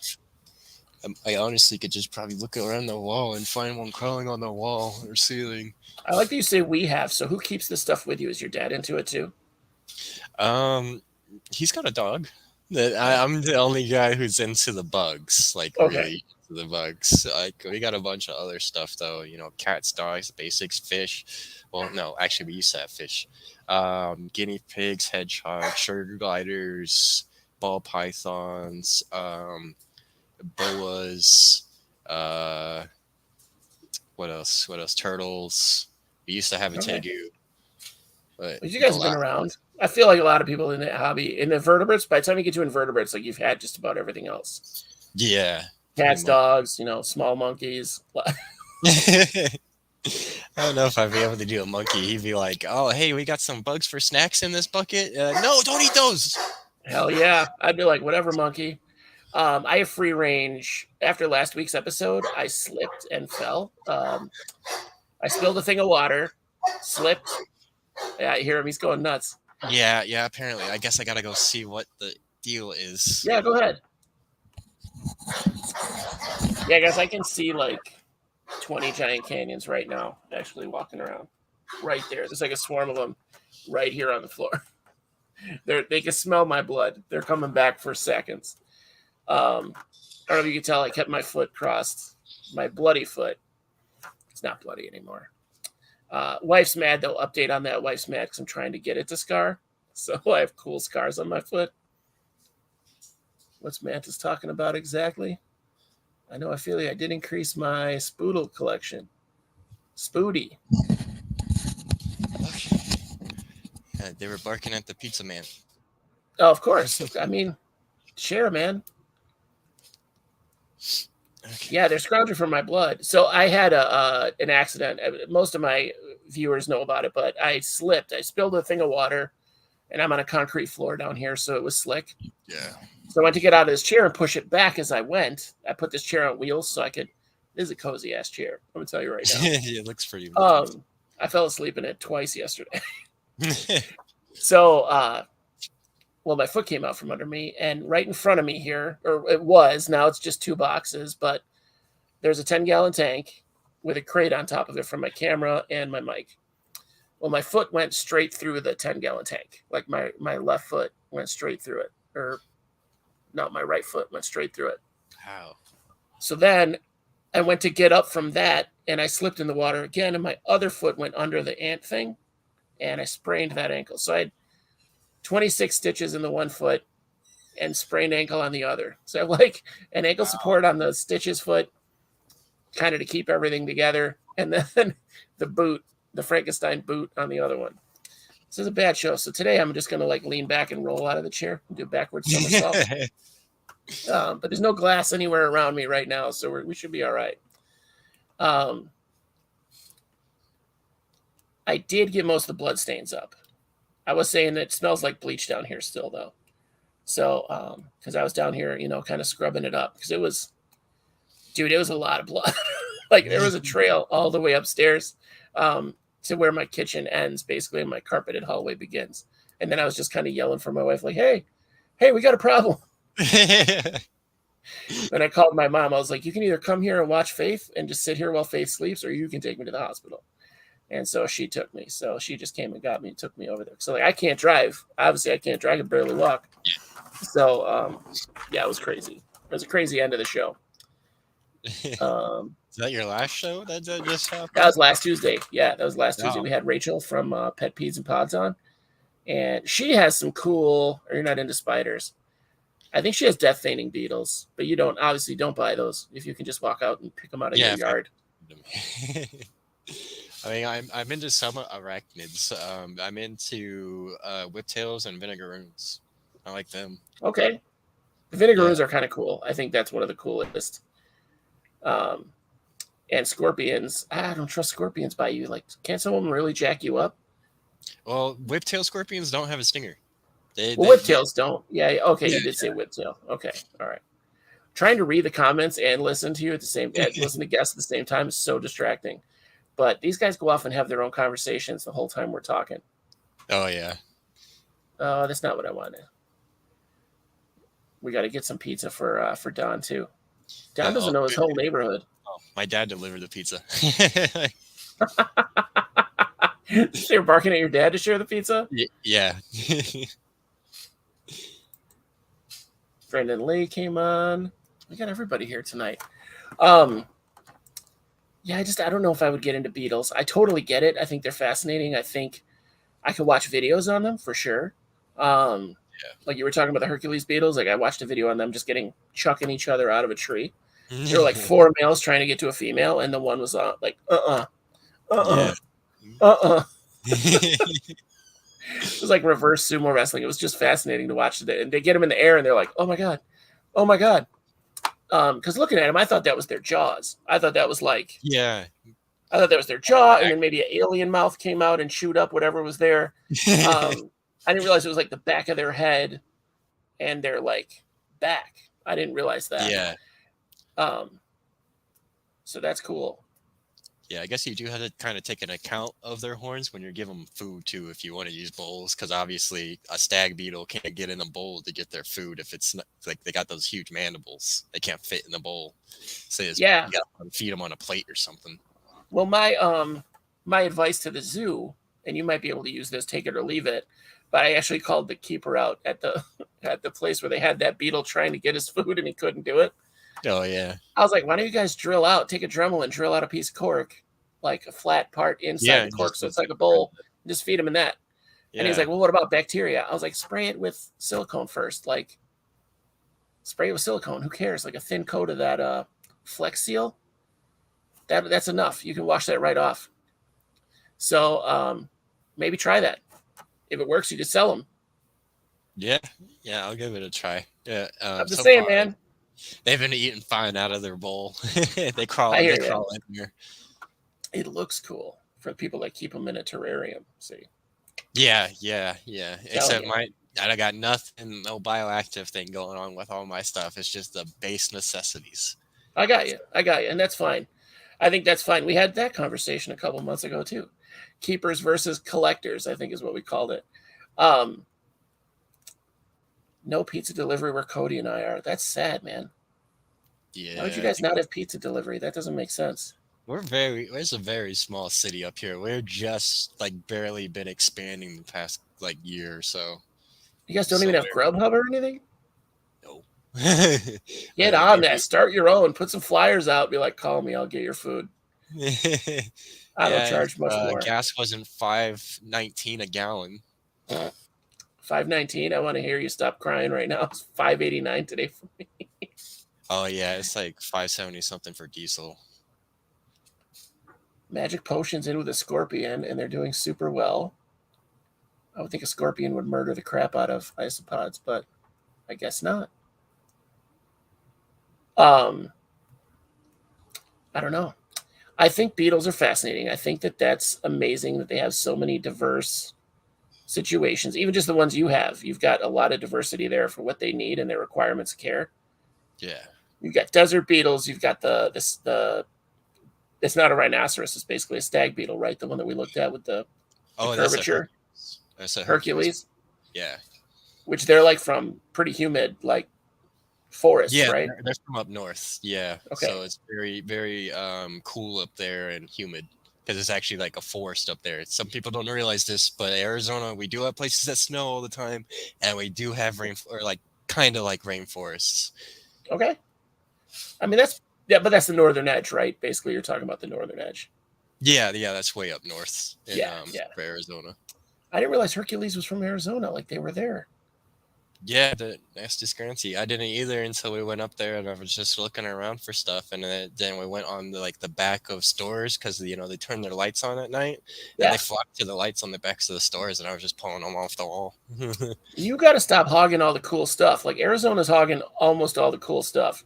I honestly could just probably look around the wall and find one crawling on the wall or ceiling. I like that you say we have. So who keeps this stuff with you? Is your dad into it too? He's got a dog. I'm the only guy who's into the bugs, like Okay. really into the bugs. Like we got a bunch of other stuff though, cats, dogs, basics, fish. Well, no, actually we used to have fish. Guinea pigs, hedgehogs, sugar gliders, ball pythons, boas, what else? What else? Turtles. We used to have a Okay. tegu, but Well, you guys have been around. I feel like a lot of people in that hobby, in invertebrates, by the time you get to invertebrates, like you've had just about everything else. yeah. Cats, dogs, small monkeys. I don't know if I'd be able to do a monkey. He'd be like, "Oh, hey, we got some bugs for snacks in this bucket. No, don't eat those." Hell yeah. I'd be like, whatever, monkey. I have free range. After last week's episode, I slipped and fell. I spilled a thing of water, slipped. Yeah, I hear him. He's going nuts. Yeah. Apparently, I guess I gotta go see what the deal is. Yeah, go ahead. Yeah, guys, I can see like 20 giant canyons right now, actually walking around. Right there. There's like a swarm of them right here on the floor. They can smell my blood. They're coming back for seconds. I don't know if you can tell, I kept my foot crossed. My bloody foot. It's not bloody anymore. Wife's mad. They'll update on that. Wife's mad because I'm trying to get it to scar. So I have cool scars on my foot. What's Mantis talking about exactly? I know I feel like I did increase my Spoodle collection. Spoody. Okay. They were barking at the pizza man. Oh, of course. I mean, share, man. Okay. Yeah, they're scrounging for my blood. So I had an accident. Most of my viewers know about it, but I slipped. I spilled a thing of water, and I'm on a concrete floor down here, so it was slick. Yeah. So I went to get out of this chair and push it back as I went. I put this chair on wheels so I could. This is a cozy ass chair. I'm gonna tell you right now. It looks pretty. I fell asleep in it twice yesterday. So, well, my foot came out from under me, and right in front of me here, or it was, now it's just 2 boxes, but there's a 10-gallon tank with a crate on top of it for my camera and my mic. Well, my foot went straight through the 10-gallon tank. Like my left foot went straight through it. Or, no, my right foot went straight through it. How? So then I went to get up from that, and I slipped in the water again, and my other foot went under the ant thing, and I sprained that ankle. So I had 26 stitches in the one foot and sprained ankle on the other. So I have like an ankle support on the stitches foot, kind of to keep everything together, and then the Frankenstein boot on the other one. This is a bad show. So today I'm just going to like lean back and roll out of the chair and do a backwards somersault. But there's no glass anywhere around me right now, so we should be all right. I did get most of the blood stains up. I was saying it smells like bleach down here still, though. So, because I was down here, kind of scrubbing it up. Because it was a lot of blood. Like, there was a trail all the way upstairs to where my kitchen ends, basically, and my carpeted hallway begins. And then I was just kind of yelling for my wife, like, hey, we got a problem. And I called my mom. I was like, you can either come here and watch Faith and just sit here while Faith sleeps, or you can take me to the hospital. And so she took me. So she just came and got me and took me over there. So like I can't drive. Obviously, I can't drive. I can barely walk. So yeah, it was crazy. It was a crazy end of the show. Is that your last show that just happened? That was last Tuesday. Yeah, that was last Tuesday. Oh. We had Rachel from Pet Peds and Pods on, and she has some cool. Or you're not into spiders. I think she has death feigning beetles, but you don't buy those if you can just walk out and pick them out of your yard. I mean, I'm into some arachnids. I'm into whiptails and vinegaroons. I like them. Okay, the vinegaroons are kind of cool. I think that's one of the coolest. And scorpions. I don't trust scorpions by you. Like, can't some of them really jack you up? Well, whiptail scorpions don't have a stinger. Whiptails don't. Yeah. Okay, you did say whiptail. Okay, all right. Trying to read the comments and listen to you at the same listen to guests at the same time is so distracting. But these guys go off and have their own conversations the whole time we're talking. Oh yeah. That's not what I wanted. We got to get some pizza for Don too. Don doesn't know his whole neighborhood. Oh, my dad delivered the pizza. They were barking at your dad to share the pizza? Yeah. Brendan Lee came on. We got everybody here tonight. Yeah, I don't know if I would get into beetles. I totally get it. I think they're fascinating. I think I could watch videos on them for sure. Like you were talking about the Hercules beetles. Like I watched a video on them just chucking each other out of a tree. There were like 4 males trying to get to a female, and the one was like, It was like reverse sumo wrestling. It was just fascinating to watch today. And they get them in the air, and they're like, oh my god. Because looking at them, I thought that was their jaws. I thought that was like, I thought that was their jaw, and then maybe an alien mouth came out and chewed up whatever was there. I didn't realize it was like the back of their head and their like back. I didn't realize that. Yeah. So that's cool. Yeah, I guess you do have to kind of take an account of their horns when you're giving them food too, if you want to use bowls, because obviously a stag beetle can't get in a bowl to get their food if it's not, like they got those huge mandibles. They can't fit in the bowl. So you got to feed them on a plate or something. Well, my advice to the zoo, and you might be able to use this, take it or leave it, but I actually called the keeper out at the place where they had that beetle trying to get his food and he couldn't do it. Oh yeah. I was like, why don't you guys take a Dremel and drill out a piece of cork, like a flat part inside the cork, so it's like a bowl. And just feed him in that. Yeah. And he's like, well, what about bacteria? I was like, spray it with silicone first. Like, spray it with silicone. Who cares? Like a thin coat of that Flex Seal. That's enough. You can wash that right off. So maybe try that. If it works, you just sell them. Yeah, I'll give it a try. Yeah, I'm just saying, man. They've been eating fine out of their bowl. They crawl in here. It looks cool for people that keep them in a terrarium. See? Yeah. Except I got nothing, no bioactive thing going on with all my stuff. It's just the base necessities. I got you, and that's fine. I think that's fine. We had that conversation a couple months ago too. Keepers versus collectors, I think is what we called it. No pizza delivery where Cody and I are. That's sad, man. Yeah. Why would you guys not have pizza delivery? That doesn't make sense. It's a very small city up here. We're just like barely been expanding the past like year or so. You guys don't even have Grubhub or anything? No. Get on that. Start your own. Put some flyers out. Be like, call me. I'll get your food. I don't charge much more. Gas wasn't $5.19 a gallon. $5.19. I want to hear you stop crying right now. It's $5.89 today for me. Oh yeah, it's like $5.70 something for diesel. Magic Potion's in with a scorpion, and they're doing super well. I would think a scorpion would murder the crap out of isopods, but I guess not. I don't know. I think beetles are fascinating. I think that's amazing that they have so many diverse situations, even just the ones you have. You've got a lot of diversity there for what they need and their requirements of care. Yeah. You've got desert beetles. You've got the it's not a rhinoceros. It's basically a stag beetle, right? The one that we looked at with the curvature. That's a Hercules. Yeah. Which they're like from pretty humid, like forests, Yeah, right? they're from up north. Yeah, Okay. so it's very, very cool up there and humid because it's actually like a forest up there. Some people don't realize this, but Arizona, we do have places that snow all the time, and we do have rain or like kind of like rainforests. Okay. I mean, that's yeah, but that's the northern edge, right? Basically, you're talking about the northern edge. Yeah, yeah, that's way up north in Yeah, yeah. for Arizona. I didn't realize Hercules was from Arizona. Like they were there. Yeah, that's discrepancy. I didn't either until we went up there and I was just looking around for stuff, and then we went on the like the back of stores because they turn their lights on at night, and they Yeah. flock to the lights on the backs of the stores, and I was just pulling them off the wall. You got to stop hogging all the cool stuff. Like Arizona's hogging almost all the cool stuff.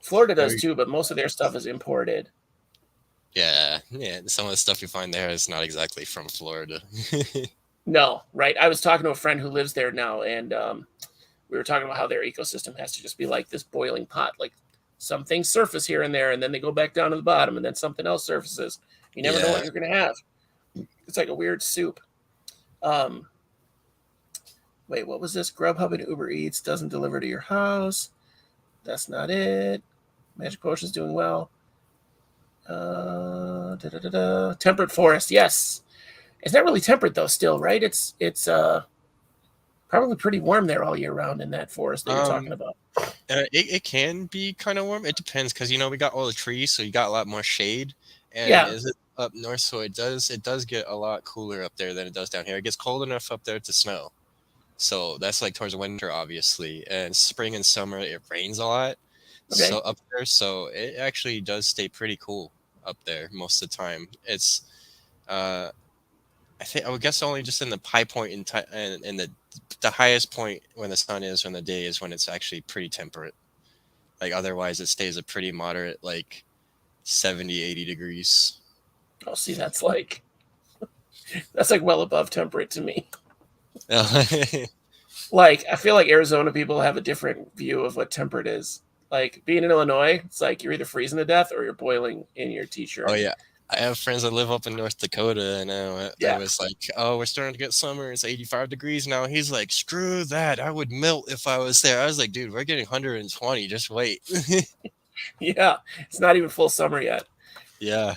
Florida does Very, too, but most of their stuff is imported. yeah, yeah. Some of the stuff you find there is not exactly from Florida. No, right? I was talking to a friend who lives there now, and we were talking about how their ecosystem has to just be like this boiling pot. Like some things surface here and there, and then they go back down to the bottom, and then something else surfaces. You never know Yeah. what you're going to have. It's like a weird soup. Um, wait, what was this? Grubhub and Uber Eats doesn't deliver to your house. That's not it. Magic Potion's doing well. Temperate Forest, yes. It's not really temperate though. Still, right? It's probably pretty warm there all year round in that forest that you're talking Um, about. it can be kind of warm. It depends because we got all the trees, so you got a lot more shade. And Yeah. is it up north? So it does get a lot cooler up there than it does down here. It gets cold enough up there to snow. So that's like towards the winter, obviously. And spring and summer, it rains a lot. So Okay. up there, so it actually does stay pretty cool up there most of the time. It's uh, I would guess only just in the high point in time and the highest point when the sun is when the day is when it's actually pretty temperate. Like otherwise, it stays a pretty moderate like 70, 80 degrees. Oh, see, that's like well above temperate to me. Like I feel like Arizona people have a different view of what temperate is. Like being in Illinois, it's like you're either freezing to death or you're boiling in your Oh t-shirt. yeah. I have friends that live up in North Dakota, and they Yeah. was like, "Oh, we're starting to get summer. It's 85 degrees now." He's like, "Screw that! I would melt if I was there." I was like, "Dude, we're getting 120. Just wait." Yeah. It's not even full summer yet. Yeah.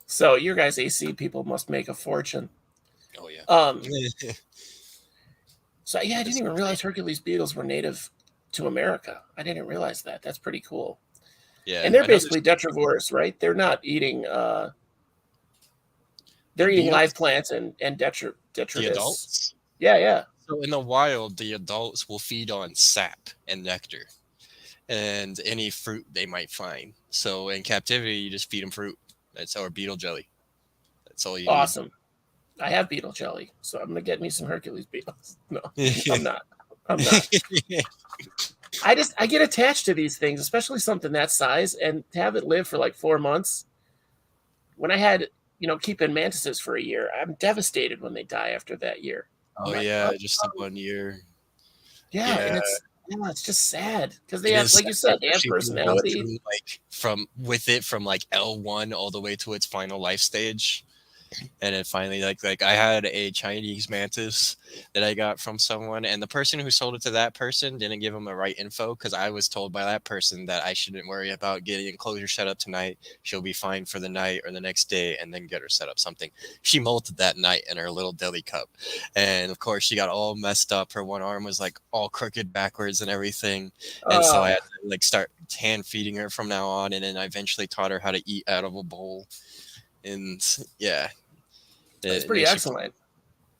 So your guys AC people must make a fortune. Oh yeah. Um so yeah, I didn't It's even realize insane. Hercules beetles were native to America. I didn't realize that. That's pretty cool. And Yeah, they're I know there's basically detrivorous, right? They're not eating the they're eating live beetles, plants and the detritus. adults. Yeah, yeah. So in the wild, the adults will feed on sap and nectar and any fruit they might find. So in captivity, you just feed them fruit. That's our beetle jelly. That's all you need. Awesome. I have beetle jelly, so I'm gonna get me some Hercules beetles. No, I'm not. I'm not. I get attached to these things, especially something that size, and to have it live for like 4 months. When I had keeping mantises for a year, I'm devastated when they die after that year. I'm Oh like, oh, yeah, just the 1 year. yeah, and Yeah, it's just sad because they it have, is like sad, you said, they have especially when you go personality. through like from like L1 all the way to its final life stage. And then finally, like I had a Chinese mantis that I got from someone, and the person who sold it to that person didn't give him the right info because I was told by that person that I shouldn't worry about getting enclosure set up tonight. She'll be fine for the night or the next day, and then get her set up something. She molted that night in her little deli cup, and of course she got all messed up. Her one arm was like all crooked backwards and everything, and so I Oh, had to like start hand feeding her from now on, and then I eventually taught her how to eat out of a bowl. And yeah, that's it pretty makes you. excellent.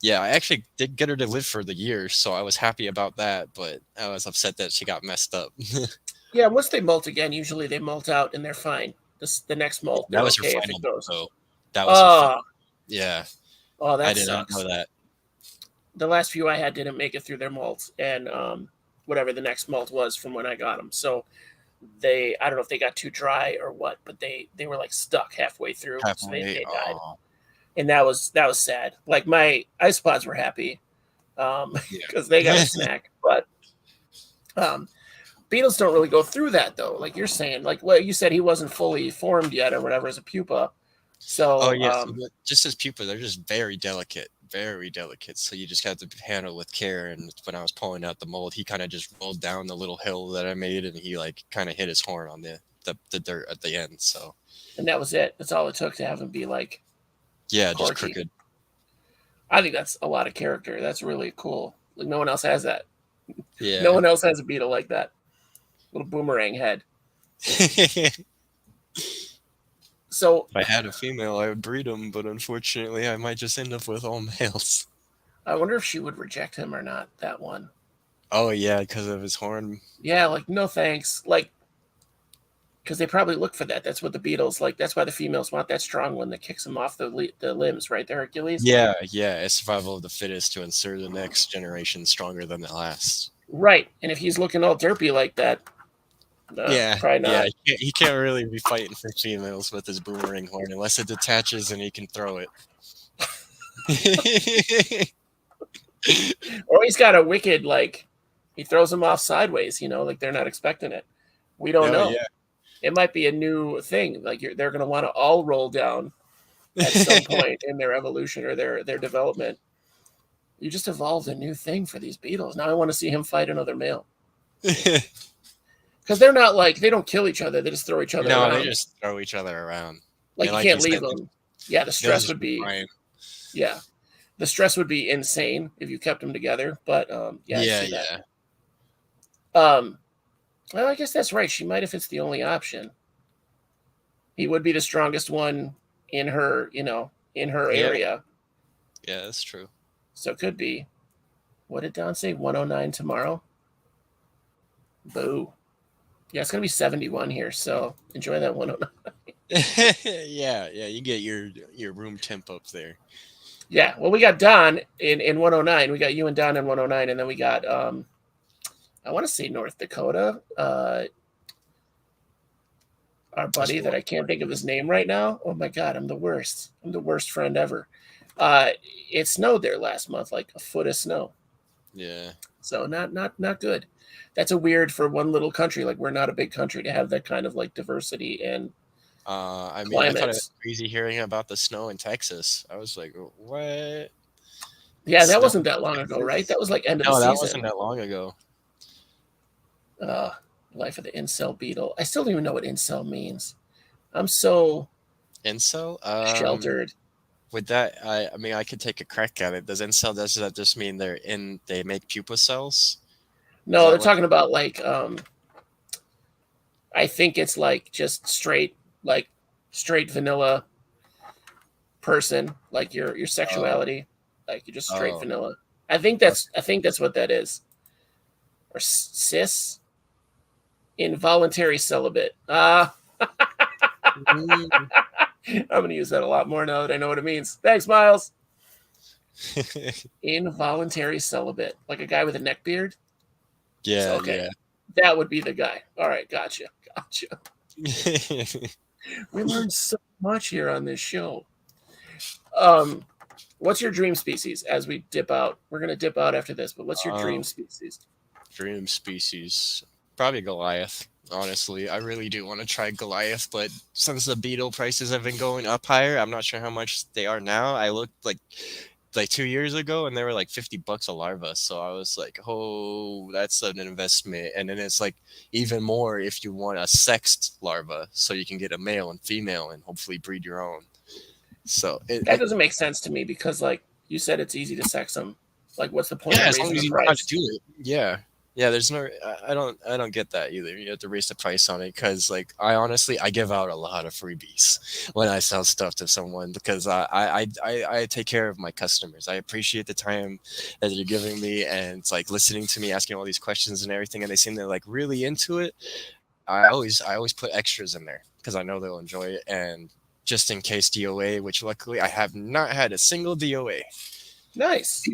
Yeah, I actually did get her to live for the year, so I was happy about that, but I was upset that she got messed up. Yeah, once they molt again, usually they molt out and they're fine. The next molt, That they're was her okay if final it bolt, goes. though. That was her final. Oh, Yeah, oh, I that did not know sucks. that. The last few I had didn't make it through their molt, and whatever the next molt was from when I got them. So I don't know if they got too dry or what, but they were like stuck halfway through, so Halfway. they died, Oh, and that was sad. Like my isopods were happy, yeah. because they got a snack, but um, beetles don't really go through that though. Like you're saying, like well, you said he wasn't fully formed yet or whatever as a pupa, Oh, so yes. Just as pupa, they're just very delicate. very delicate, so you just have to handle with care. And when I was pulling out the mold, he kind of just rolled down the little hill that I made, and he like kind of hit his horn on the dirt at the end. So And that was it. That's all it took to have him be like yeah, just quirky. crooked. I think that's a lot of character. That's really cool. Like no one else has that. Yeah. No one else has a beetle like that. Little boomerang head. If So I had a female, I would breed them, but unfortunately, I might just end up with all males. I wonder if she would reject him or not, that one. Oh yeah, because of his horn. Yeah, like no thanks. Like because they probably look for that. That's what the beetles like. That's why the females want that strong one that kicks them off the limbs, right? The Hercules. Yeah, yeah, it's survival of the fittest to ensure the next generation stronger than the last. Right. And if he's looking all derpy like that, Yeah, probably not. yeah, he can't really be fighting for females with his boomerang horn unless it detaches and he can throw it. Or he's got a wicked like he throws them off sideways, like they're not expecting it. We don't know. Yeah. It might be a new thing. Like they're going to want to all roll down at some point in their evolution or their development. You just evolved a new thing for these beetles. Now I want to see him fight another male. Because they're not like they don't kill each other; they just throw each other around. No, they just throw each other around. Like you can't leave them. Yeah, the stress would be. Yeah, the stress would be insane if you kept them together. But yeah, I see that. Well, I guess that's right. She might if it's the only option. He would be the strongest one in her, in her area. Yeah, that's true. So it could be. What did Don say? 109 tomorrow. Boo. Yeah, it's gonna be 71 here, so enjoy that 109. Yeah, you get your room temp up there. Yeah, well, we got Don in 109. We got you and Don in 109, and then we got I want to say North Dakota. Our buddy that I can't think of his name right now. Oh my god, I'm the worst. I'm the worst friend ever. It snowed there last month, like a foot of snow. Yeah. So not good. That's a weird for one little country. Like we're not a big country to have that kind of like diversity and I thought it was crazy hearing about the snow in Texas. I was like, what? Yeah, that wasn't that long ago, right? That was like end of the season. No, that wasn't that long ago. Life of the incel beetle. I still don't even know what incel means. I'm so incel sheltered. With that, I could take a crack at it. Does that just mean they make pupa cells? No, they're talking about like I think it's like just straight vanilla person, like your sexuality, like you're just straight vanilla. I think that's what that is. Or cis, involuntary celibate. I'm going to use that a lot more now that I know what it means. Thanks, Miles. Involuntary celibate, like a guy with a neck beard. Yeah, so, okay. Yeah. That would be the guy. All right, gotcha. We learned so much here on this show. What's your dream species as we dip out? We're going to dip out after this, but what's your dream species? Dream species? Probably Goliath. Honestly, I really do want to try Goliath, but since the beetle prices have been going up higher, I'm not sure how much they are now. I looked like 2 years ago and they were like $50 a larva, so I was like, oh, that's an investment. And then it's like even more if you want a sexed larva, so you can get a male and female and hopefully breed your own. So that doesn't make sense to me because like you said, it's easy to sex them. Like what's the point of raising the price? Do it. Yeah, there's no. I don't get that either. You have to raise the price on it because, like, I give out a lot of freebies when I sell stuff to someone because I take care of my customers. I appreciate the time that you're giving me and it's like listening to me, asking all these questions and everything, and they seem to like really into it. I always put extras in there because I know they'll enjoy it, and just in case DOA, which luckily I have not had a single DOA. Nice.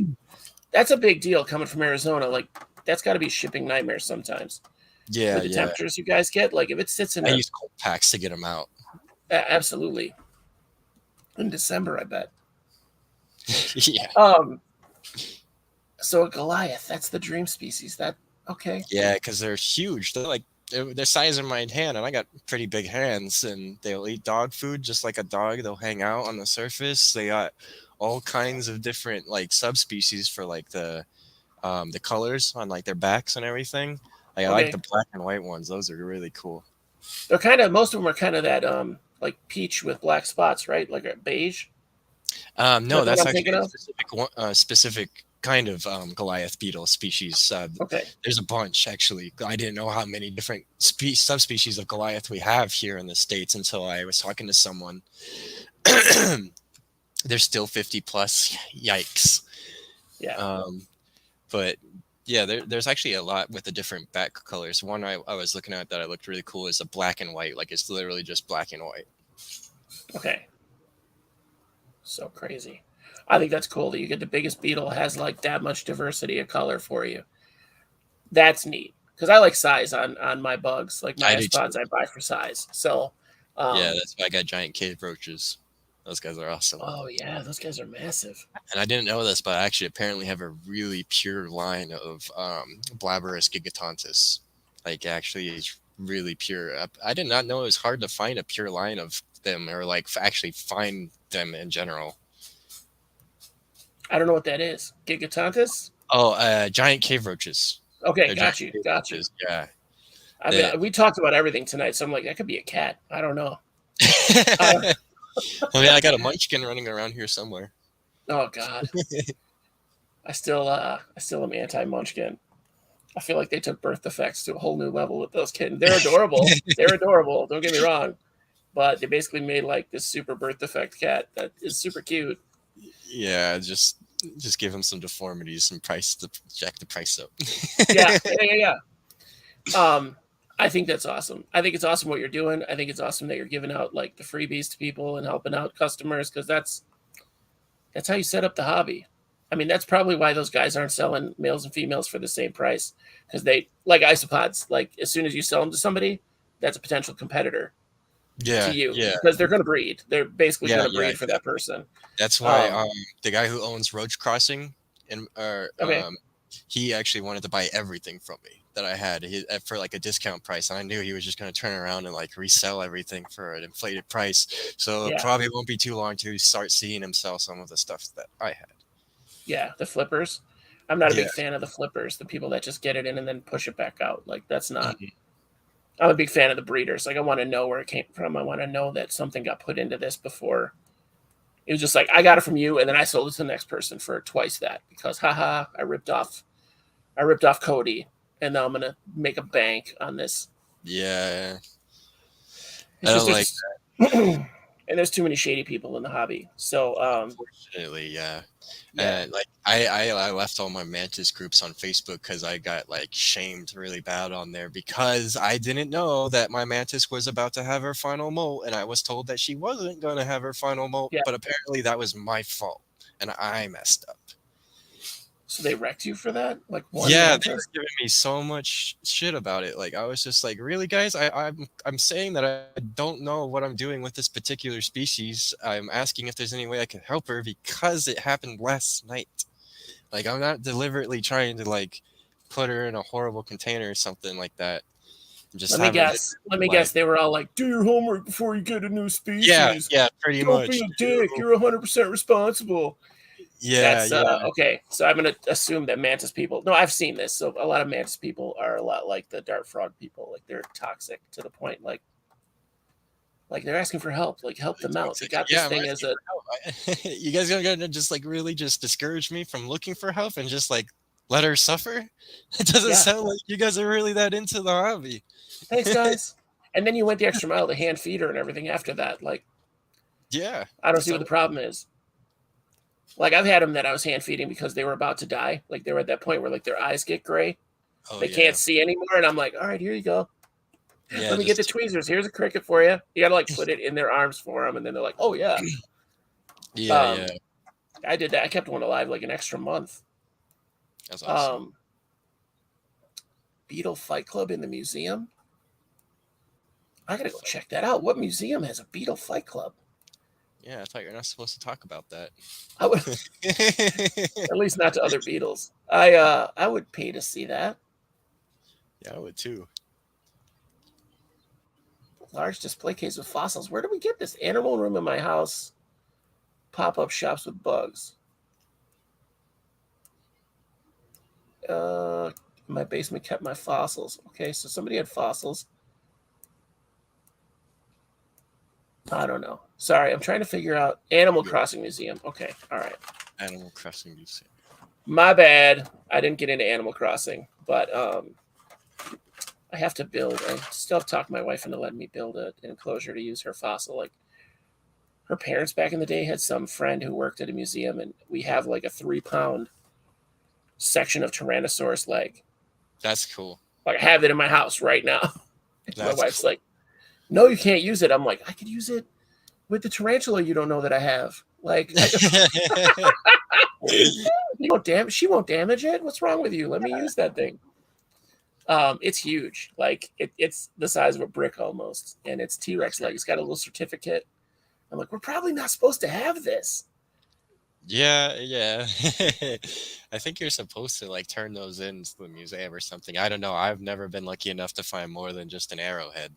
That's a big deal coming from Arizona. Like. That's got to be shipping nightmares sometimes. Yeah, with the temperatures you guys get. Like if it sits in, I use cold packs to get them out. Absolutely. In December, I bet. Yeah. So a Goliath, that's the dream species. That okay? Yeah, because they're huge. They're like they're size of my hand, and I got pretty big hands. And they'll eat dog food just like a dog. They'll hang out on the surface. They got all kinds of different like subspecies for like the colors on like their backs and everything. Like, I like Okay, the black and white ones. Those are really cool. they're kind of most of them are kind of that like peach with black spots, right? Like a beige. Is No, that the one that's I'm actually thinking a of? specific kind of Goliath beetle species. Okay, There's a bunch actually. I didn't know how many different subspecies of Goliath we have here in the States until I was talking to someone. There's still 50 plus. Yikes. yeah. Um, but yeah, there's actually a lot with the different back colors. One I was looking at that I looked really cool is a black and white. Like, it's literally just black and white. Okay, so crazy. I think that's cool that you get the biggest beetle has like that much diversity of color for you. That's neat because I like size on my bugs. Like my I do too. iSpods, I buy for size. So, Yeah, um, that's why I got giant cave roaches. Those guys are awesome. oh yeah, those guys are massive. And I didn't know this, but I actually apparently have a really pure line of Blabberus gigantontis. Like, actually, it's really pure. I did not know it was hard to find a pure line of them, or like actually find them in general. I don't know what that is. Gigatontis. Oh, giant cave roaches. Okay, They're giant got you, cave got you. roaches. Yeah. I mean, They, we talked about everything tonight, so I'm like, that could be a cat. I don't know. Uh, I mean, I got a munchkin running around here somewhere. oh God, I still am anti-Munchkin. I feel like they took birth defects to a whole new level with those kittens. They're adorable. They're adorable. Don't get me wrong, but they basically made like this super birth defect cat that is super cute. Yeah, just give them some deformities and price the jack the price up. Yeah, yeah. I think that's awesome. I think it's awesome what you're doing. I think it's awesome that you're giving out like the freebies to people and helping out customers because that's how you set up the hobby. I mean, that's probably why those guys aren't selling males and females for the same price because they like isopods. Like as soon as you sell them to somebody, that's a potential competitor to Yeah, you yeah, because they're going to breed. They're basically yeah, going to yeah. breed for that person. That's why Um, the guy who owns Roach Crossing and okay, he actually wanted to buy everything from me that I had for like a discount price, and I knew he was just going to turn around and like resell everything for an inflated price. So it yeah, probably won't be too long to start seeing him sell some of the stuff that I had. yeah. The flippers. I'm not a Yeah. big fan of the flippers. The people that just get it in and then push it back out. Like that's not. Mhm. I'm a big fan of the breeders. Like I want to know where it came from. I want to know that something got put into this before. It was just like I got it from you, and then I sold it to the next person for twice that because haha, I ripped off Cody, and now I'm gonna make a bank on this. Yeah, I It's just don't like there's and there's too many shady people in the hobby. So Unfortunately, yeah. yeah, And like I left all my Mantis groups on Facebook because I got like shamed really bad on there because I didn't know that my Mantis was about to have her final molt, and I was told that she wasn't gonna have her final molt, yeah. but apparently that was my fault and I messed up. So they wrecked you for that, like one Yeah, they were mantis. giving me so much shit about it. Like, I was just like, really, guys? I'm saying that I don't know what I'm doing with this particular species. I'm asking if there's any way I can help her because it happened last night. Like, I'm not deliberately trying to like put her in a horrible container or something like that. Just Let me have her live guess. Let me her life. guess. They were all like, "Do your homework before you get a new Yeah, species. yeah, pretty Don't be much. a dick. You're 100% responsible." Yeah, That's yeah, okay. So I'm gonna assume that mantis people. No, I've seen this. So a lot of mantis people are a lot like the dart frog people. Like they're toxic to the point. Like they're asking for help. Like help them out. They toxic. got this Yeah, I'm thing as asking a for help. You guys are gonna just like really just discourage me from looking for help and just like let her suffer? It doesn't yeah. sound like you guys are really that into the hobby. Thanks, guys. And then you went the extra mile to hand feed her and everything after that. Like Yeah, I don't that's see what all. the problem is. Like I've had them that I was hand feeding because they were about to die. Like they were at that point where like their eyes get gray. Oh They can't yeah, see anymore. And I'm like, all right, here you go. yeah, Let me get the just tweezers. Here's a cricket for you. You gotta like put it in their arms for them, and then they're like, oh yeah. yeah, yeah. Um, I did that. I kept one alive like an extra month. That's awesome. Um, Beetle Fight Club in the museum. I gotta go check that out. What museum has a Beetle Fight Club? Yeah, I thought you're not supposed to talk about that. I would at least not to other Beetles. I would pay to see that. Yeah, I would too. Large display case with fossils. Where do we get this animal room in my house? pop-up shops with bugs. My basement kept my fossils. Okay, so somebody had fossils. I don't know. Sorry, I'm trying to figure out Animal Crossing Museum. Okay, all right. Animal Crossing Museum. My bad. I didn't get into Animal Crossing, but I have to build. I still have to talk my wife into letting me build an enclosure to use her fossil. Like her parents back in the day had some friend who worked at a museum, and we have like a 3-pound section of Tyrannosaurus leg. That's cool. Like I have it in my house right now. My wife's cool. like, "No, you can't use it." I'm like, "I could use it with the tarantula you don't know that I have." Like, she won't damage it. What's wrong with you? Let me use that thing. It's huge. Like it's the size of a brick almost, and it's T-Rex leg. It's got a little certificate. I'm like, we're probably not supposed to have this. Yeah. I think you're supposed to like turn those into the museum or something. I don't know. I've never been lucky enough to find more than just an arrowhead.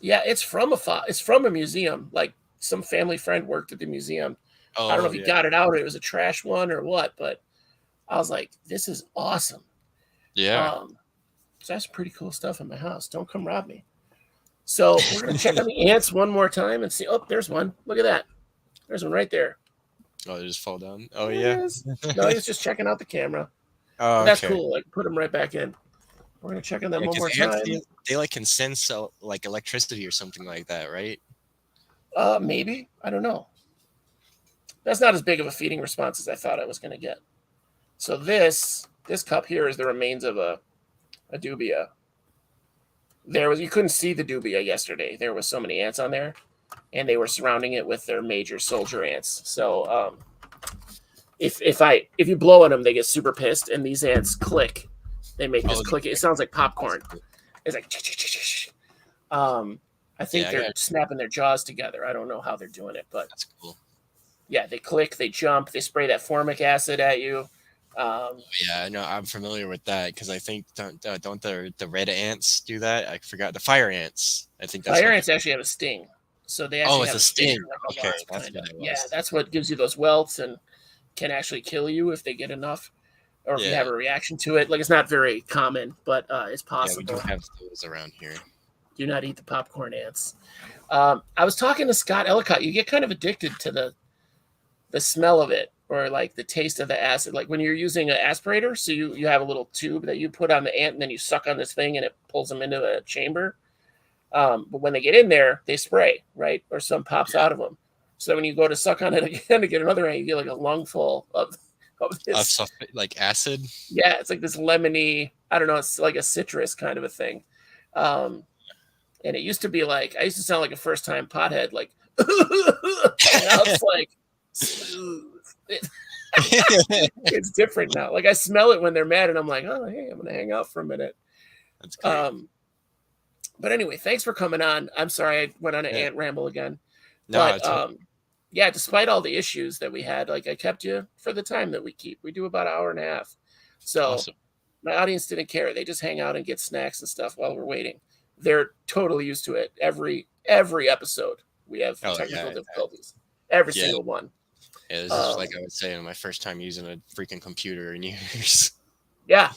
Yeah, it's from a museum. Like some family friend worked at the museum. I don't know Oh if he yeah. got it out or it was a trash one or what, but I was like, this is awesome. Yeah. So that's pretty cool stuff in my house. Don't come rob me. So we're gonna check on the ants one more time and see. Oh, there's one. Look at that. There's one right there. Oh, they just fall down. Oh There yeah. it is. No, he's just checking out the camera. Oh, But that's okay. cool. Like put him right back in. We're gonna check on them Yeah, one more because ants time. they like can sense like electricity or something like that, right? Maybe. I don't know. That's not as big of a feeding response as I thought I was gonna get. So this cup here is the remains of a dubia. You couldn't see the dubia yesterday. There was so many ants on there, and they were surrounding it with their major soldier ants. So if you blow on them, they get super pissed, and these ants click. They make this click. It sounds like popcorn. It's like I think they're snapping their jaws together. I don't know how they're doing it, but that's cool. Yeah, they click, they jump, they spray that formic acid at you. Yeah, no, I'm familiar with that because I think don't the red ants do that? I forgot the fire ants. I think that's fire what ants actually have a sting, so they Oh, actually it's have a a stinger, sting. like a Okay, wasp, that's kind what of. it Yeah, was. that's what gives you those welts and can actually kill you if they get enough, or if you have Yeah, a reaction to it. Like it's not very common, but it's yeah, we do possible. have those around here. Do not eat the popcorn ants. I was talking to Scott Ellicott. You get kind of addicted to the smell of it or like the taste of the acid. Like when you're using an aspirator, so you have a little tube that you put on the ant and then you suck on this thing and it pulls them into a chamber. But when they get in there, they spray, right? Or some pops out of them. So when you go to suck on it again to get another ant, you get like a lungful of this. Like acid. Yeah, it's like this lemony, I don't know, it's like a citrus kind of a thing. And it used to be like, I used to sound like a first time pothead, like, and now it's like smooth. It's different now. Like I smell it when they're mad, and I'm like, oh, hey, I'm gonna hang out for a minute. That's great. But anyway, thanks for coming on. I'm sorry I went on an ant ramble again. No, But yeah, despite all the issues that we had, like I kept you for the time that we keep. We do about an hour and a half. So awesome. my audience didn't care. They just hang out and get snacks and stuff while we're waiting. They're totally used to it. Every episode we have technical difficulties. Every single one. Yeah, this is like I was saying, my first time using a freaking computer in years. Yeah,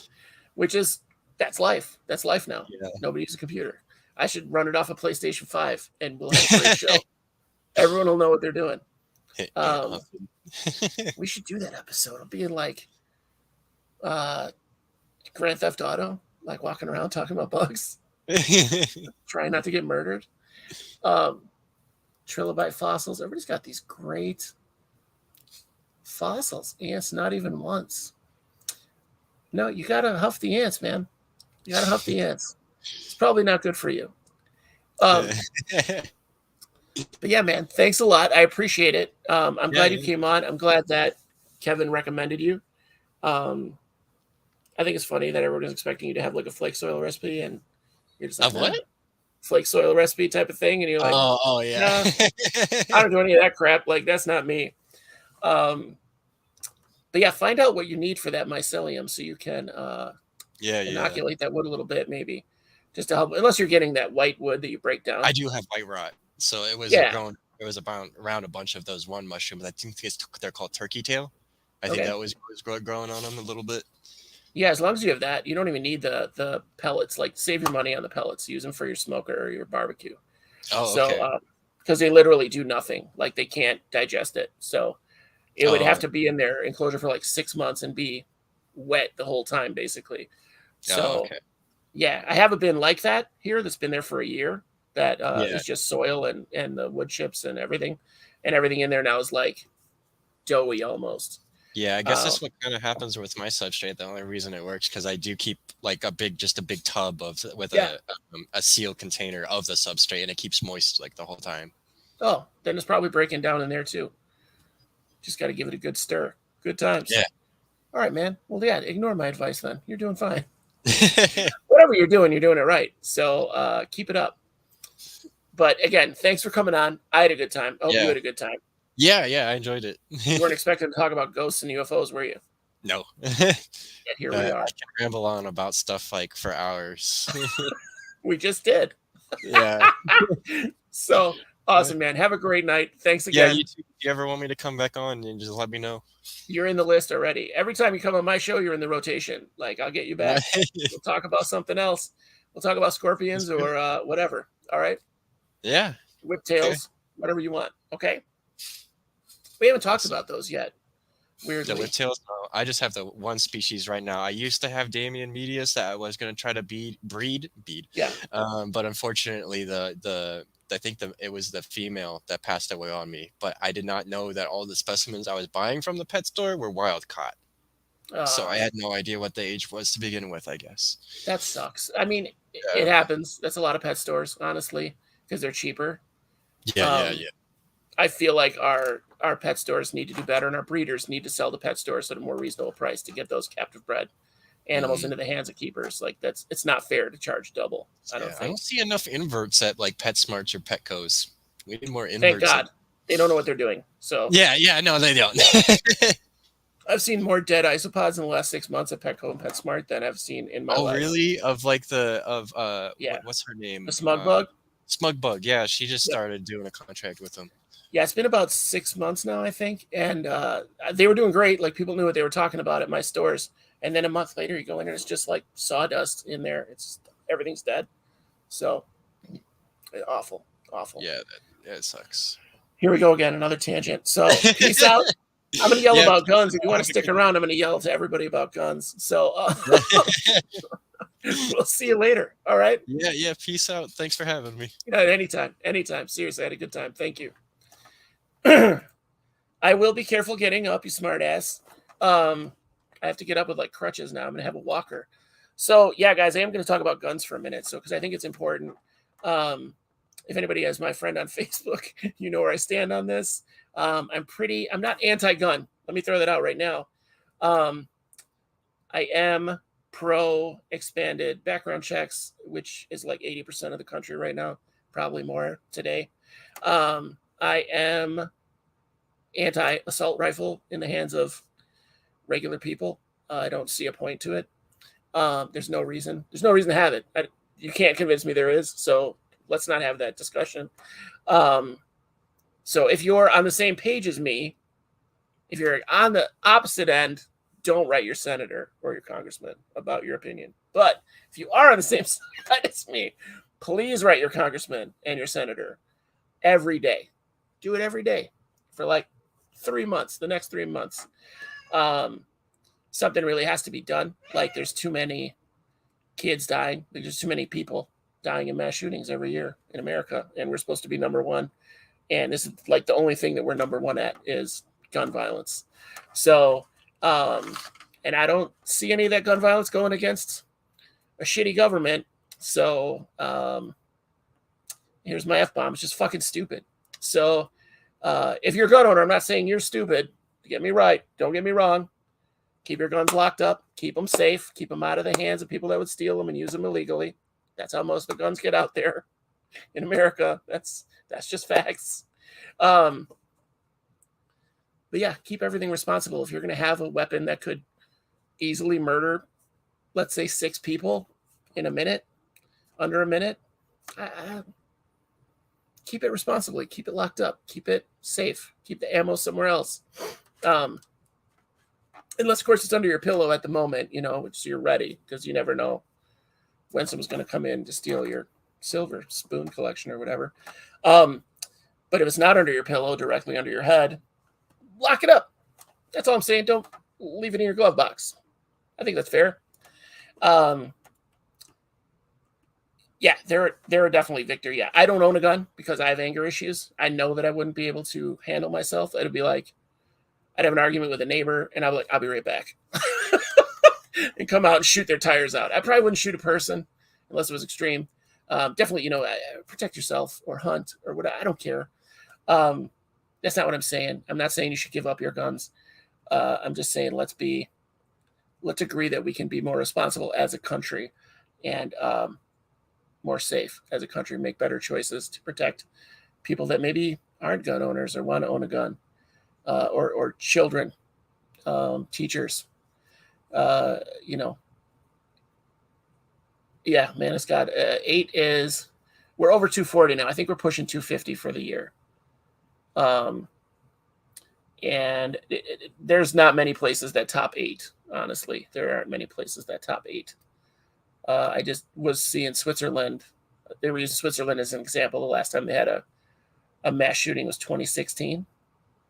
that's life. That's life now. Yeah. Nobody uses a computer. I should run it off a PlayStation 5 and we'll have a great show. Everyone will know what they're doing. We should do that episode. It'll be in like Grand Theft Auto, like walking around talking about bugs, trying not to get murdered. Trilobite fossils. Everybody's got these great fossils. Ants, not even once. No, you gotta huff the ants, man. You gotta huff the ants. It's probably not good for you. But yeah, man, thanks a lot. I appreciate it. I'm glad you came on. I'm glad that Kevin recommended you. I think it's funny that everyone is expecting you to have like a flake soil recipe, and you're just like, what? Flake soil recipe type of thing, and you're like, oh yeah, I don't do any of that crap. Like that's not me. But yeah, find out what you need for that mycelium so you can inoculate that wood a little bit, maybe just to help. Unless you're getting that white wood that you break down. I do have white rot, so it was It was about around a bunch of those one mushrooms. I think they're called turkey tail. I think Okay. that was growing on them a little bit. Yeah, as long as you have that, you don't even need the pellets. Like, save your money on the pellets. Use them for your smoker or your barbecue. Oh, okay. So, because they literally do nothing. Like, they can't digest it. So it would have Oh, to be in their enclosure for like 6 months and be wet the whole time, basically. oh, So okay. yeah, I have a bin like that here that's been there for a year. That Yeah, is just soil and the wood chips and everything in there now is like doughy almost. yeah. I guess Um, that's what kind of happens with my substrate. The only reason it works because I do keep like just a big tub of with yeah. a seal container of the substrate, and it keeps moist like the whole time. Oh, then it's probably breaking down in there too. Just got to give it a good stir. Good times. Yeah. All right, man. Well, yeah. Ignore my advice then. You're doing fine. Whatever you're doing it right. So keep it up. But again, thanks for coming on. I had a good time. I hope you Yeah. had a good time. Yeah, yeah, I enjoyed it. You weren't expecting to talk about ghosts and UFOs, were you? No. Yet here we I are. can ramble on about stuff like for hours. We just did. Yeah. So awesome, man. Have a great night. Thanks Yeah, again. you too. If you ever want me to come back on, you just let me know. You're in the list already. Every time you come on my show, you're in the rotation. Like, I'll get you back. We'll talk about something else. We'll talk about scorpions or whatever. All right. Yeah. Okay. Whiptails, whatever you want. Okay. We haven't talked Awesome. about those yet. The Weirdly. whiptails, no, I just have the one species right now. I used to have Damian medius that I was going to try to breed. Yeah. But unfortunately, I think it was the female that passed away on me. But I did not know that all the specimens I was buying from the pet store were wild caught. So I had no idea what the age was to begin with, I guess. That sucks. I mean, Yeah. it happens. That's a lot of pet stores, honestly, because they're cheaper. Yeah. I feel like our pet stores need to do better, and our breeders need to sell the pet stores at a more reasonable price to get those captive bred animals into the hands of keepers. Like, it's not fair to charge double. I don't think. I don't see enough inverts at like PetSmarts or Petco's. We need more inverts. Thank God. They don't know what they're doing. So yeah, no, they don't. I've seen more dead isopods in the last 6 months at Petco and PetSmart than I've seen in my life. Oh, really? Of like yeah, what's her name? the smug bug. Smug Bug. Yeah, she just started doing a contract with them. Yeah, it's been about 6 months now, I think, and they were doing great. Like, people knew what they were talking about at my stores, and then a month later, you go in there, it's just like sawdust in there. It's everything's dead. So awful. Yeah, it sucks. Here we go again, another tangent. So peace out. I'm going to yell about guns. If you want to stick around, I'm going to yell to everybody about guns. So we'll see you later. All right? Yeah. Peace out. Thanks for having me. Yeah, anytime. Seriously, I had a good time. Thank you. I will be careful getting up, you smart ass. I have to get up with like crutches now. I'm going to have a walker. So, yeah, guys, I am going to talk about guns for a minute. So, because I think it's important. If anybody has my friend on Facebook, you know where I stand on this. I'm not anti-gun. Let me throw that out right now. I am pro expanded background checks, which is like 80% of the country right now, probably more today. I am anti-assault rifle in the hands of regular people. I don't see a point to it. There's no reason to have it. You can't convince me there is. So let's not have that discussion. So if you're on the same page as me, if you're on the opposite end, don't write your senator or your congressman about your opinion. But if you are on the same side as me, please write your congressman and your senator every day. Do it every day for like 3 months, the next 3 months. Something really has to be done. Like, there's too many kids dying. There's too many people dying in mass shootings every year in America, and we're supposed to be number one. And this is like the only thing that we're number one at is gun violence. So, and I don't see any of that gun violence going against a shitty government. So, here's my F-bomb. It's just fucking stupid. So, if you're a gun owner, I'm not saying you're stupid. Get me right. Don't get me wrong. Keep your guns locked up. Keep them safe. Keep them out of the hands of people that would steal them and use them illegally. That's how most of the guns get out there in America. That's just facts. But yeah, keep everything responsible. If you're going to have a weapon that could easily murder, let's say 6 people in a minute, under a minute, keep it responsibly. Keep it locked up. Keep it safe. Keep the ammo somewhere else. Unless, of course, it's under your pillow at the moment, so you're ready, because you never know when someone's going to come in to steal your silver spoon collection or whatever. But if it's not under your pillow, directly under your head, lock it up. That's all I'm saying. Don't leave it in your glove box. I think that's fair. Yeah, there are definitely, Victor. Yeah, I don't own a gun because I have anger issues. I know that I wouldn't be able to handle myself. It'd be like I'd have an argument with a neighbor, and I'd be like, I'll be right back. And come out and shoot their tires out. I probably wouldn't shoot a person unless it was extreme. Definitely, protect yourself or hunt or whatever. I don't care. That's not what I'm saying. I'm not saying you should give up your guns. I'm just saying let's agree that we can be more responsible as a country and more safe as a country, make better choices to protect people that maybe aren't gun owners or want to own a gun, or children, teachers. Yeah, man, it's got 8 is, we're over 240 now. I think we're pushing 250 for the year. And there's not many places that top 8, honestly. There aren't many places that top 8. I just was seeing Switzerland. They were using Switzerland as an example. The last time they had a mass shooting was 2016.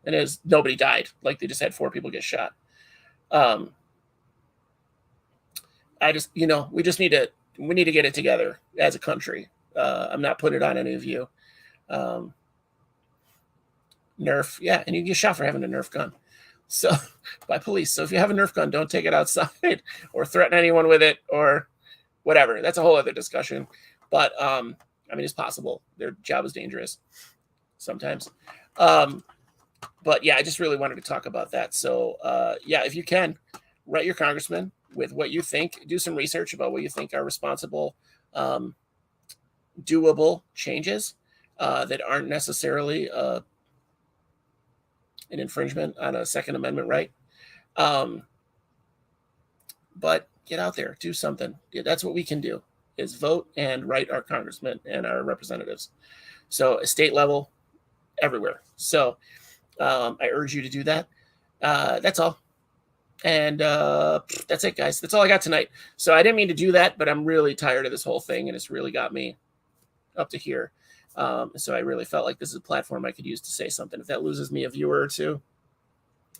And nobody died. Like, they just had 4 people get shot. We need to get it together as a country. I'm not putting it on any of you. Nerf, yeah, and you get shot for having a Nerf gun, so by police. So if you have a Nerf gun, don't take it outside or threaten anyone with it or whatever. That's a whole other discussion. But it's possible. Their job is dangerous sometimes. But yeah, I just really wanted to talk about that. So yeah, if you can, write your congressman with what you think. Do some research about what you think are responsible, doable changes that aren't necessarily an infringement on a Second Amendment right. But get out there, do something. Yeah, that's what we can do, is vote and write our congressmen and our representatives. So state level, everywhere. So I urge you to do that. That's all. And that's it, guys. That's all I got tonight. So I didn't mean to do that, but I'm really tired of this whole thing, and it's really got me up to here. So I really felt like this is a platform I could use to say something. If that loses me a viewer or two,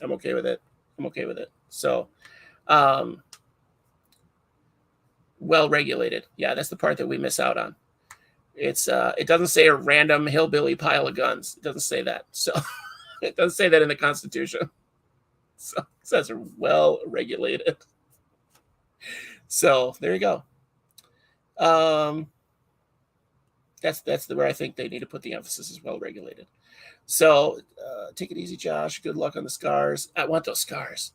I'm okay with it. So, well regulated. Yeah, that's the part that we miss out on. It doesn't say a random hillbilly pile of guns. It doesn't say that. So it doesn't say that in the Constitution. So it says well regulated. So there you go. That's where I think they need to put the emphasis, is well regulated. So take it easy, Josh. Good luck on the scars. I want those scars.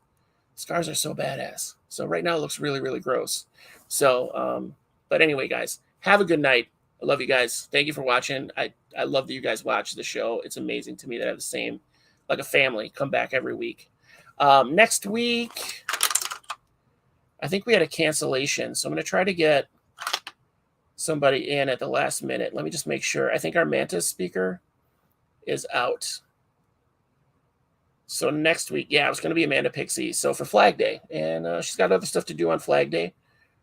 Scars are so badass. So right now it looks really, really gross. So, but anyway, guys, have a good night. I love you guys. Thank you for watching. I love that you guys watch the show. It's amazing to me that I have the same, like a family, come back every week. Next week, I think we had a cancellation. So I'm going to try to get somebody in at the last minute. Let me just make sure. I think our Mantis speaker is out. So next week, yeah, it's going to be Amanda Pixie. So for Flag Day, and she's got other stuff to do on Flag Day.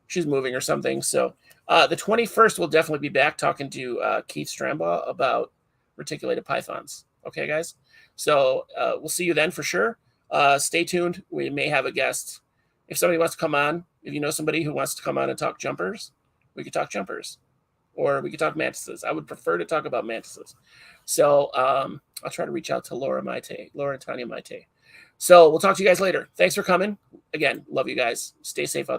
She's moving or something. So the 21st, we'll definitely be back talking to Keith Strambaugh about reticulated pythons. Okay, guys? So we'll see you then for sure. Stay tuned. We may have a guest. If somebody wants to come on, if you know somebody who wants to come on and talk jumpers, we could talk jumpers, or we could talk mantises. I would prefer to talk about mantises. So I'll try to reach out to Laura and Tanya Maite. So we'll talk to you guys later. Thanks for coming. Again, love you guys. Stay safe out there.